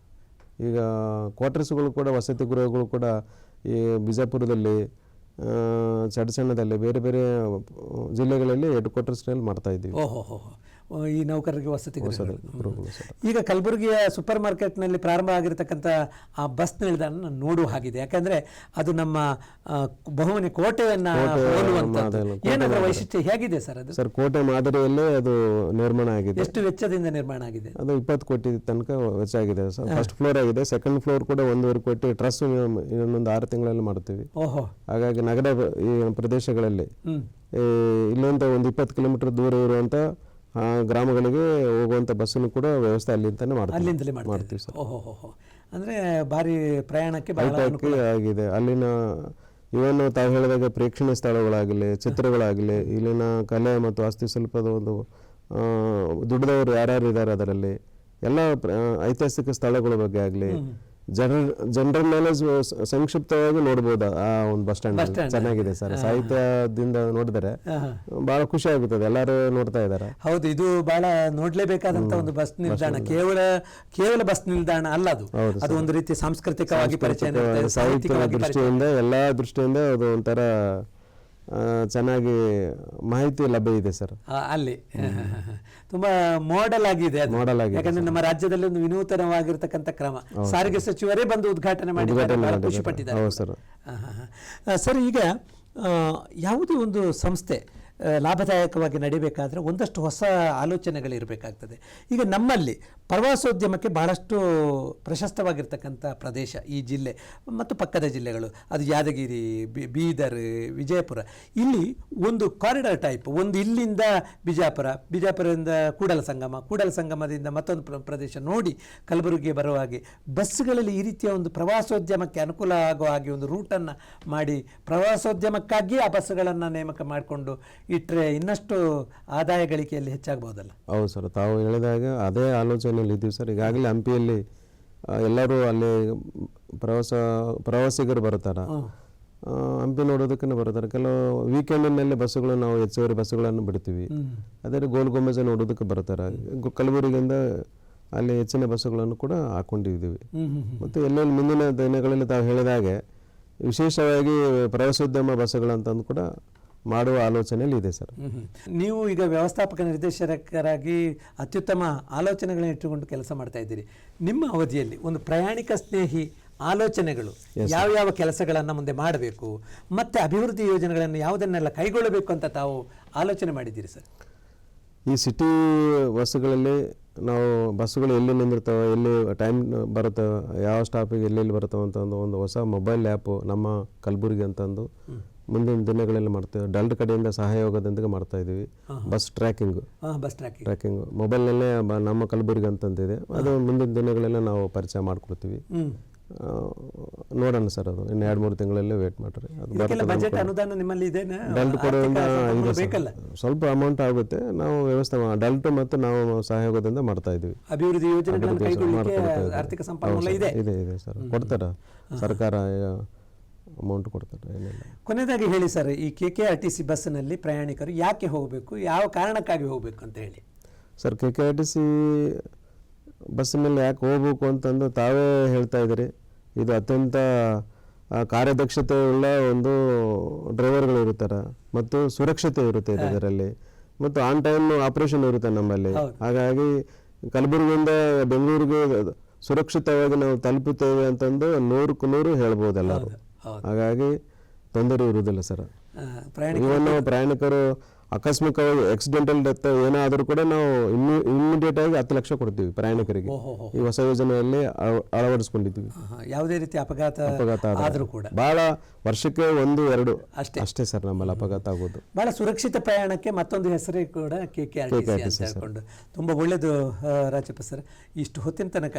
ಈಗ ಕ್ವಾರ್ಟರ್ಸ್ಗಳು ಕೂಡ, ವಸತಿ ಗೃಹಗಳು ಕೂಡ ಈ ಬಿಜಾಪುರದಲ್ಲಿ ಚಡಚಣದಲ್ಲಿ ಬೇರೆ ಬೇರೆ ಜಿಲ್ಲೆಗಳಲ್ಲಿ ಹೆಡ್ ಕ್ವಾರ್ಟರ್ಸ್ನಲ್ಲಿ ಮಾಡ್ತಾ ಇದ್ದೀವಿ. ಓಹೋ ಈ ನೌಕರರಿಗೆ ವಸತಿ ಗೃಹಗಳು. ಈಗ ಕಲಬುರಗಿಯ ಸೂಪರ್ ಮಾರ್ಕೆಟ್ನಲ್ಲಿ ಪ್ರಾರಂಭ ಆಗಿರತಕ್ಕಂಥ ಆ ಬಸ್ ನಿಲ್ದಾಣ ನೋಡುವ ಹಾಗಿದೆ, ಯಾಕಂದ್ರೆ ಅದು ನಮ್ಮ ಬಹುಮನಿ ಕೋಟೆಯನ್ನ ಹೋಲುವಂಥದ್ದು. ಏನಾದ್ರೂ ವೈಶಿಷ್ಟ್ಯ ಹೇಗಿದೆ ಸರ್ ಅದು? ಸರ್, ಕೋಟೆ ಮಾದರಿಯಲ್ಲೇ ಅದು ನಿರ್ಮಾಣ ಆಗಿದೆ. ಎಷ್ಟು ವೆಚ್ಚದಿಂದ ನಿರ್ಮಾಣ ಆಗಿದೆ? ಅದು 20 ಕೋಟಿ ತನಕ ವೆಚ್ಚ ಆಗಿದೆ ಸರ್. ಫಸ್ಟ್ ಫ್ಲೋರ್ ಆಗಿದೆ, ಸೆಕೆಂಡ್ ಫ್ಲೋರ್ ಕೂಡ 1.5 ಕೋಟಿ. ಟ್ರಸ್ ಇನ್ನೊಂದು 6 ತಿಂಗಳಲ್ಲಿ ಮಾಡ್ತೀವಿ. ಓಹೋ. ಹಾಗಾಗಿ ನಗರ ಈ ಪ್ರದೇಶಗಳಲ್ಲಿ ಇಲ್ಲಿಂದ ಒಂದು 20 ಕಿಲೋಮೀಟರ್ ದೂರ ಇರುವಂತ ಗ್ರಾಮಗಳಿಗೆ ಹೋಗುವಂತ ಬಸ್ಸನ್ನು ಕೂಡ ವ್ಯವಸ್ಥೆ ಅಲ್ಲಿಂದಲೇ ಮಾಡ್ತೀವಿ ಸರ್. ಓಹೋ, ಅಂದ್ರೆ ಭಾರಿ ಪ್ರಯಾಣಕ್ಕೆ ಆಗಿದೆ. ಅಲ್ಲಿನ ಇವನ್ನು ತಾವು ಹೇಳಿದಾಗ ಪ್ರೇಕ್ಷಣೀಯ ಸ್ಥಳಗಳಾಗಲಿ, ಚಿತ್ರಗಳಾಗಲಿ, ಇಲ್ಲಿನ ಕಲೆ ಮತ್ತು ವಾಸ್ತುಶಿಲ್ಪದ ಒಂದು ದುಡಿದವರು ಯಾರ್ಯಾರು ಇದ್ದಾರೆ ಅದರಲ್ಲಿ ಎಲ್ಲ ಐತಿಹಾಸಿಕ ಸ್ಥಳಗಳ ಬಗ್ಗೆ ಆಗಲಿ, ಜನರಲ್ ನಾಲೆಜ್ ಸಂಕ್ಷಿಪ್ತವಾಗಿ ನೋಡ್ಬೋದು. ಆ ಒಂದು ಬಸ್ ಸ್ಟ್ಯಾಂಡ್ ಚೆನ್ನಾಗಿದೆ ಸರ್. ಸಾಹಿತ್ಯದಿಂದ ನೋಡಿದರೆ ಬಹಳ ಖುಷಿ ಆಗುತ್ತದೆ, ಎಲ್ಲರೂ ನೋಡ್ತಾ ಇದ್ದಾರೆ. ಹೌದು, ಇದು ಬಹಳ ನೋಡ್ಲೇಬೇಕಾದಂತ ಒಂದು ಬಸ್ ನಿಲ್ದಾಣ. ಕೇವಲ ಬಸ್ ನಿಲ್ದಾಣ ಅಲ್ಲ, ಅದು ಒಂದು ರೀತಿ ಸಾಂಸ್ಕೃತಿಕವಾಗಿ ಪರಿಚಯ, ಸಾಹಿತ್ಯ ದೃಷ್ಟಿಯಿಂದ ಎಲ್ಲಾ ದೃಷ್ಟಿಯಿಂದ ಅದು ಒಂಥರ ಚೆನ್ನಾಗಿ ಮಾಹಿತಿ ಲಭ್ಯ ಇದೆ ಸರ್. ಅಲ್ಲಿ ತುಂಬಾ ಮಾಡೆಲ್ ಆಗಿದೆ, ಯಾಕಂದ್ರೆ ನಮ್ಮ ರಾಜ್ಯದಲ್ಲಿ ಒಂದು ವಿನೂತನವಾಗಿರ್ತಕ್ಕಂಥ ಕ್ರಮ. ಸಾರಿಗೆ ಸಚಿವರೇ ಬಂದು ಉದ್ಘಾಟನೆ ಮಾಡಿ ಖುಷಿ ಪಟ್ಟಿದ್ದಾರೆ ಸರ್. ಈಗ ಯಾವುದೇ ಒಂದು ಸಂಸ್ಥೆ ಲಾಭದಾಯಕವಾಗಿ ನಡಿಬೇಕಾದ್ರೆ ಒಂದಷ್ಟು ಹೊಸ ಆಲೋಚನೆಗಳಿರಬೇಕಾಗ್ತದೆ. ಈಗ ನಮ್ಮಲ್ಲಿ ಪ್ರವಾಸೋದ್ಯಮಕ್ಕೆ ಬಹಳಷ್ಟು ಪ್ರಶಸ್ತವಾಗಿರ್ತಕ್ಕಂಥ ಪ್ರದೇಶ ಈ ಜಿಲ್ಲೆ ಮತ್ತು ಪಕ್ಕದ ಜಿಲ್ಲೆಗಳು, ಅದು ಯಾದಗಿರಿ, ಬೀದರ್, ವಿಜಯಪುರ. ಇಲ್ಲಿ ಒಂದು ಕಾರಿಡಾರ್ ಟೈಪ್, ಒಂದು ಇಲ್ಲಿಂದ ಬಿಜಾಪುರದಿಂದ ಕೂಡಲ ಸಂಗಮದಿಂದ ಮತ್ತೊಂದು ಪ್ರದೇಶ ನೋಡಿ ಕಲಬುರಗಿಗೆ ಬರುವ ಹಾಗೆ ಬಸ್ಗಳಲ್ಲಿ ಈ ರೀತಿಯ ಒಂದು ಪ್ರವಾಸೋದ್ಯಮಕ್ಕೆ ಅನುಕೂಲ ಆಗುವ ಹಾಗೆ ಒಂದು ರೂಟನ್ನು ಮಾಡಿ ಪ್ರವಾಸೋದ್ಯಮಕ್ಕಾಗಿ ಆ ಬಸ್ಸುಗಳನ್ನು ನೇಮಕ ಮಾಡಿಕೊಂಡು ಇಟ್ಟರೆ ಇನ್ನಷ್ಟು ಆದಾಯ ಗಳಿಕೆಯಲ್ಲಿ ಹೆಚ್ಚಾಗಬಹುದಲ್ಲ? ಹೌದು ಸರ್, ತಾವು ಹೇಳಿದಾಗ ಅದೇ ಆಲೋಚನೆಯಲ್ಲಿ ಇದ್ದೀವಿ ಸರ್. ಈಗಾಗಲೇ ಹಂಪಿಯಲ್ಲಿ ಎಲ್ಲರೂ ಅಲ್ಲಿ ಪ್ರವಾಸಿಗರು ಬರ್ತಾರೆ, ಹಂಪಿ ನೋಡೋದಕ್ಕೆ ಬರ್ತಾರೆ. ಕೆಲವು ವೀಕೆಂಡಿನಲ್ಲಿ ಬಸ್ಸುಗಳು ನಾವು ಹೆಚ್ಚುವರಿ ಬಸ್ಸುಗಳನ್ನು ಬಿಡ್ತೀವಿ. ಅದೇ ಗೋಲ್ ಗುಂಬಜ್ ನೋಡೋದಕ್ಕೆ ಬರ್ತಾರೆ. ಕಲಬುರಗಿಯಿಂದ ಅಲ್ಲಿ ಹೆಚ್ಚಿನ ಬಸ್ಸುಗಳನ್ನು ಕೂಡ ಹಾಕೊಂಡಿದ್ದೀವಿ. ಮತ್ತು ಎಲ್ಲೆಲ್ಲಿ ಮುಂದಿನ ದಿನಗಳಲ್ಲಿ ತಾವು ಹೇಳಿದಾಗೆ ವಿಶೇಷವಾಗಿ ಪ್ರವಾಸೋದ್ಯಮ ಬಸ್ಸುಗಳಂತಂದು ಕೂಡ ಮಾಡುವ ಆಲೋಚನೆಯಲ್ಲಿ ಇದೆ ಸರ್. ನೀವು ಈಗ ವ್ಯವಸ್ಥಾಪಕ ನಿರ್ದೇಶಕರಾಗಿ ಅತ್ಯುತ್ತಮ ಆಲೋಚನೆಗಳನ್ನ ಇಟ್ಟುಕೊಂಡು ಕೆಲಸ ಮಾಡ್ತಾ ಇದ್ದೀರಿ. ನಿಮ್ಮ ಅವಧಿಯಲ್ಲಿ ಒಂದು ಪ್ರಯಾಣಿಕ ಸ್ನೇಹಿ ಆಲೋಚನೆಗಳು ಯಾವ್ಯಾವ ಕೆಲಸಗಳನ್ನು ಮುಂದೆ ಮಾಡಬೇಕು ಮತ್ತು ಅಭಿವೃದ್ಧಿ ಯೋಜನೆಗಳನ್ನು ಯಾವುದನ್ನೆಲ್ಲ ಕೈಗೊಳ್ಳಬೇಕು ಅಂತ ತಾವು ಆಲೋಚನೆ ಮಾಡಿದ್ದೀರಿ ಸರ್? ಈ ಸಿಟಿ ಬಸ್ಸುಗಳಲ್ಲಿ ನಾವು ಬಸ್ಸುಗಳು ಎಲ್ಲಿ ನಿಂದಿರ್ತವೆ, ಎಲ್ಲಿ ಟೈಮ್ ಬರುತ್ತವೆ, ಯಾವ ಸ್ಟಾಪಿಗೆ ಎಲ್ಲೆಲ್ಲಿ ಬರುತ್ತವೆ ಅಂತ ಒಂದು ಹೊಸ ಮೊಬೈಲ್ ಆ್ಯಪು ನಮ್ಮ ಕಲಬುರಗಿ ಅಂತಂದು ಮುಂದಿನ ದಿನಗಳಲ್ಲಿ ಮಾಡ್ತೇವೆ. ಡಲ್ಡ್ ಕಡೆಯಿಂದ ಸಹಯೋಗದೊಂದಿಗೆ ಮಾಡ್ತಾ ಇದ್ದೀವಿ. ಬಸ್ ಟ್ರ್ಯಾಕಿಂಗ್ ಮೊಬೈಲ್ನಲ್ಲೇ ನಮ್ಮ ಕಲಬುರಗಿ ಅಂತಂದಿದೆ. ಅದು ಮುಂದಿನ ದಿನಗಳೆಲ್ಲ ನಾವು ಪರಿಚಯ ಮಾಡ್ಕೊಡ್ತೀವಿ. ನೋಡೋಣ ಸರ್, ಅದು ಇನ್ನು 2-3 ತಿಂಗಳಲ್ಲಿ ವೇಟ್ ಮಾಡ್ರಿ. ಡಲ್ಟ್ ಕೊಡೋದ್ರಿಂದ ಸ್ವಲ್ಪ ಅಮೌಂಟ್ ಆಗುತ್ತೆ. ನಾವು ವ್ಯವಸ್ಥೆ ಡಲ್ಟ್ ಮತ್ತು ನಾವು ಸಹಯೋಗದಿಂದ ಮಾಡ್ತಾ ಇದ್ದೀವಿ. ಅಭಿವೃದ್ಧಿ ಇದೆ ಸರ್, ಕೊಡ್ತಾರೆ ಸರ್ಕಾರ ಅಮೌಂಟ್ ಕೊಡ್ತಾರೆ. ಏನಿಲ್ಲ. ಕೊನೆಯದಾಗಿ ಹೇಳಿ ಸರ್, ಈ KKRTC ಬಸ್ಸಿನಲ್ಲಿ ಪ್ರಯಾಣಿಕರು ಯಾಕೆ ಹೋಗಬೇಕು, ಯಾವ ಕಾರಣಕ್ಕಾಗಿ ಹೋಗಬೇಕು ಅಂತ ಹೇಳಿ? ಸರ್, KKRTC ಬಸ್ಸಿನಲ್ಲಿ ಯಾಕೆ ಹೋಗ್ಬೇಕು ಅಂತಂದು ತಾವೇ ಹೇಳ್ತಾ ಇದ್ದೀರಿ. ಇದು ಅತ್ಯಂತ ಕಾರ್ಯದಕ್ಷತೆ ಉಳ್ಳ ಒಂದು ಡ್ರೈವರ್ಗಳು ಇರ್ತಾರೆ ಮತ್ತು ಸುರಕ್ಷತೆ ಇರುತ್ತೆ ಇದರಲ್ಲಿ, ಮತ್ತು ಆನ್ ಟೈಮ್ ಆಪರೇಷನ್ ಇರುತ್ತೆ ನಮ್ಮಲ್ಲಿ. ಹಾಗಾಗಿ ಕಲಬುರಗಿಯಿಂದ ಬೆಂಗಳೂರಿಗೆ ಸುರಕ್ಷಿತವಾಗಿ ನಾವು ತಲುಪುತ್ತೇವೆ ಅಂತಂದು 100ಕ್ಕೆ 100 ಹೇಳ್ಬೋದಲ್ಲ. ಹಾಗಾಗಿ ತೊಂದರೆ ಇರುವುದಿಲ್ಲ ಸರ್. ಇವನು ಪ್ರಯಾಣಿಕರು ಆಕಸ್ಮಿಕವಾಗಿ ಆಕ್ಸಿಡೆಂಟಲ್ ಡೆತ್ ಏನಾದರೂ ಕೂಡ ನಾವು ಇಮಿಡಿಯೇಟ್ ಆಗಿ 10 ಲಕ್ಷ ಕೊಡ್ತೀವಿ ಪ್ರಯಾಣಿಕರಿಗೆ. ಈ ಹೊಸ ಯೋಜನೆಯಲ್ಲಿ ಅಳವಡಿಸ್ಕೊಂಡಿದ್ದೀವಿ. ಯಾವುದೇ ರೀತಿ ಅಪಘಾತ ಆದರೂ ಕೂಡ ಬಹಳ ವರ್ಷಕ್ಕೆ 1-2 ಅಷ್ಟೇ ಸರ್ ನಮ್ಮಲ್ಲಿ ಅಪಘಾತ ಆಗೋದು. ಬಹಳ ಸುರಕ್ಷಿತ ಪ್ರಯಾಣಕ್ಕೆ ಮತ್ತೊಂದು ಹೆಸರೇ ಕೂಡ KKRTC ಅಂತ ಹೇಳ್ಕೊಂಡು ತುಂಬ ಒಳ್ಳೆಯದು. ರಾಜಪ್ಪ ಸರ್, ಇಷ್ಟು ಹೊತ್ತಿನ ತನಕ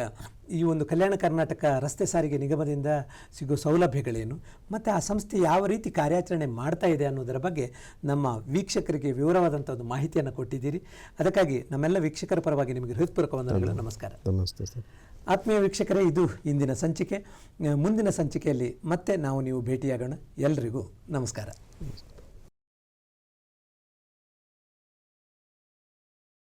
ಈ ಒಂದು ಕಲ್ಯಾಣ ಕರ್ನಾಟಕ ರಸ್ತೆ ಸಾರಿಗೆ ನಿಗಮದಿಂದ ಸಿಗೋ ಸೌಲಭ್ಯಗಳೇನು ಮತ್ತು ಆ ಸಂಸ್ಥೆ ಯಾವ ರೀತಿ ಕಾರ್ಯಾಚರಣೆ ಮಾಡ್ತಾ ಇದೆ ಅನ್ನೋದರ ಬಗ್ಗೆ ನಮ್ಮ ವೀಕ್ಷಕರಿಗೆ ವಿವರವಾದಂಥ ಒಂದು ಮಾಹಿತಿಯನ್ನು ಕೊಟ್ಟಿದ್ದೀರಿ. ಅದಕ್ಕಾಗಿ ನಮ್ಮೆಲ್ಲ ವೀಕ್ಷಕರ ಪರವಾಗಿ ನಿಮಗೆ ಹೃತ್ಪೂರ್ವಕ ವಂದನೆಗಳು. ನಮಸ್ಕಾರ. ನಮಸ್ತೆ ಸರ್. ಆತ್ಮೀಯ ವೀಕ್ಷಕರೇ, ಇದು ಇಂದಿನ ಸಂಚಿಕೆ. ಮುಂದಿನ ಸಂಚಿಕೆಯಲ್ಲಿ ಮತ್ತೆ ನಾವು ನೀವು ಭೇಟಿಯಾಗೋಣ. ಎಲ್ರಿಗೂ ನಮಸ್ಕಾರ.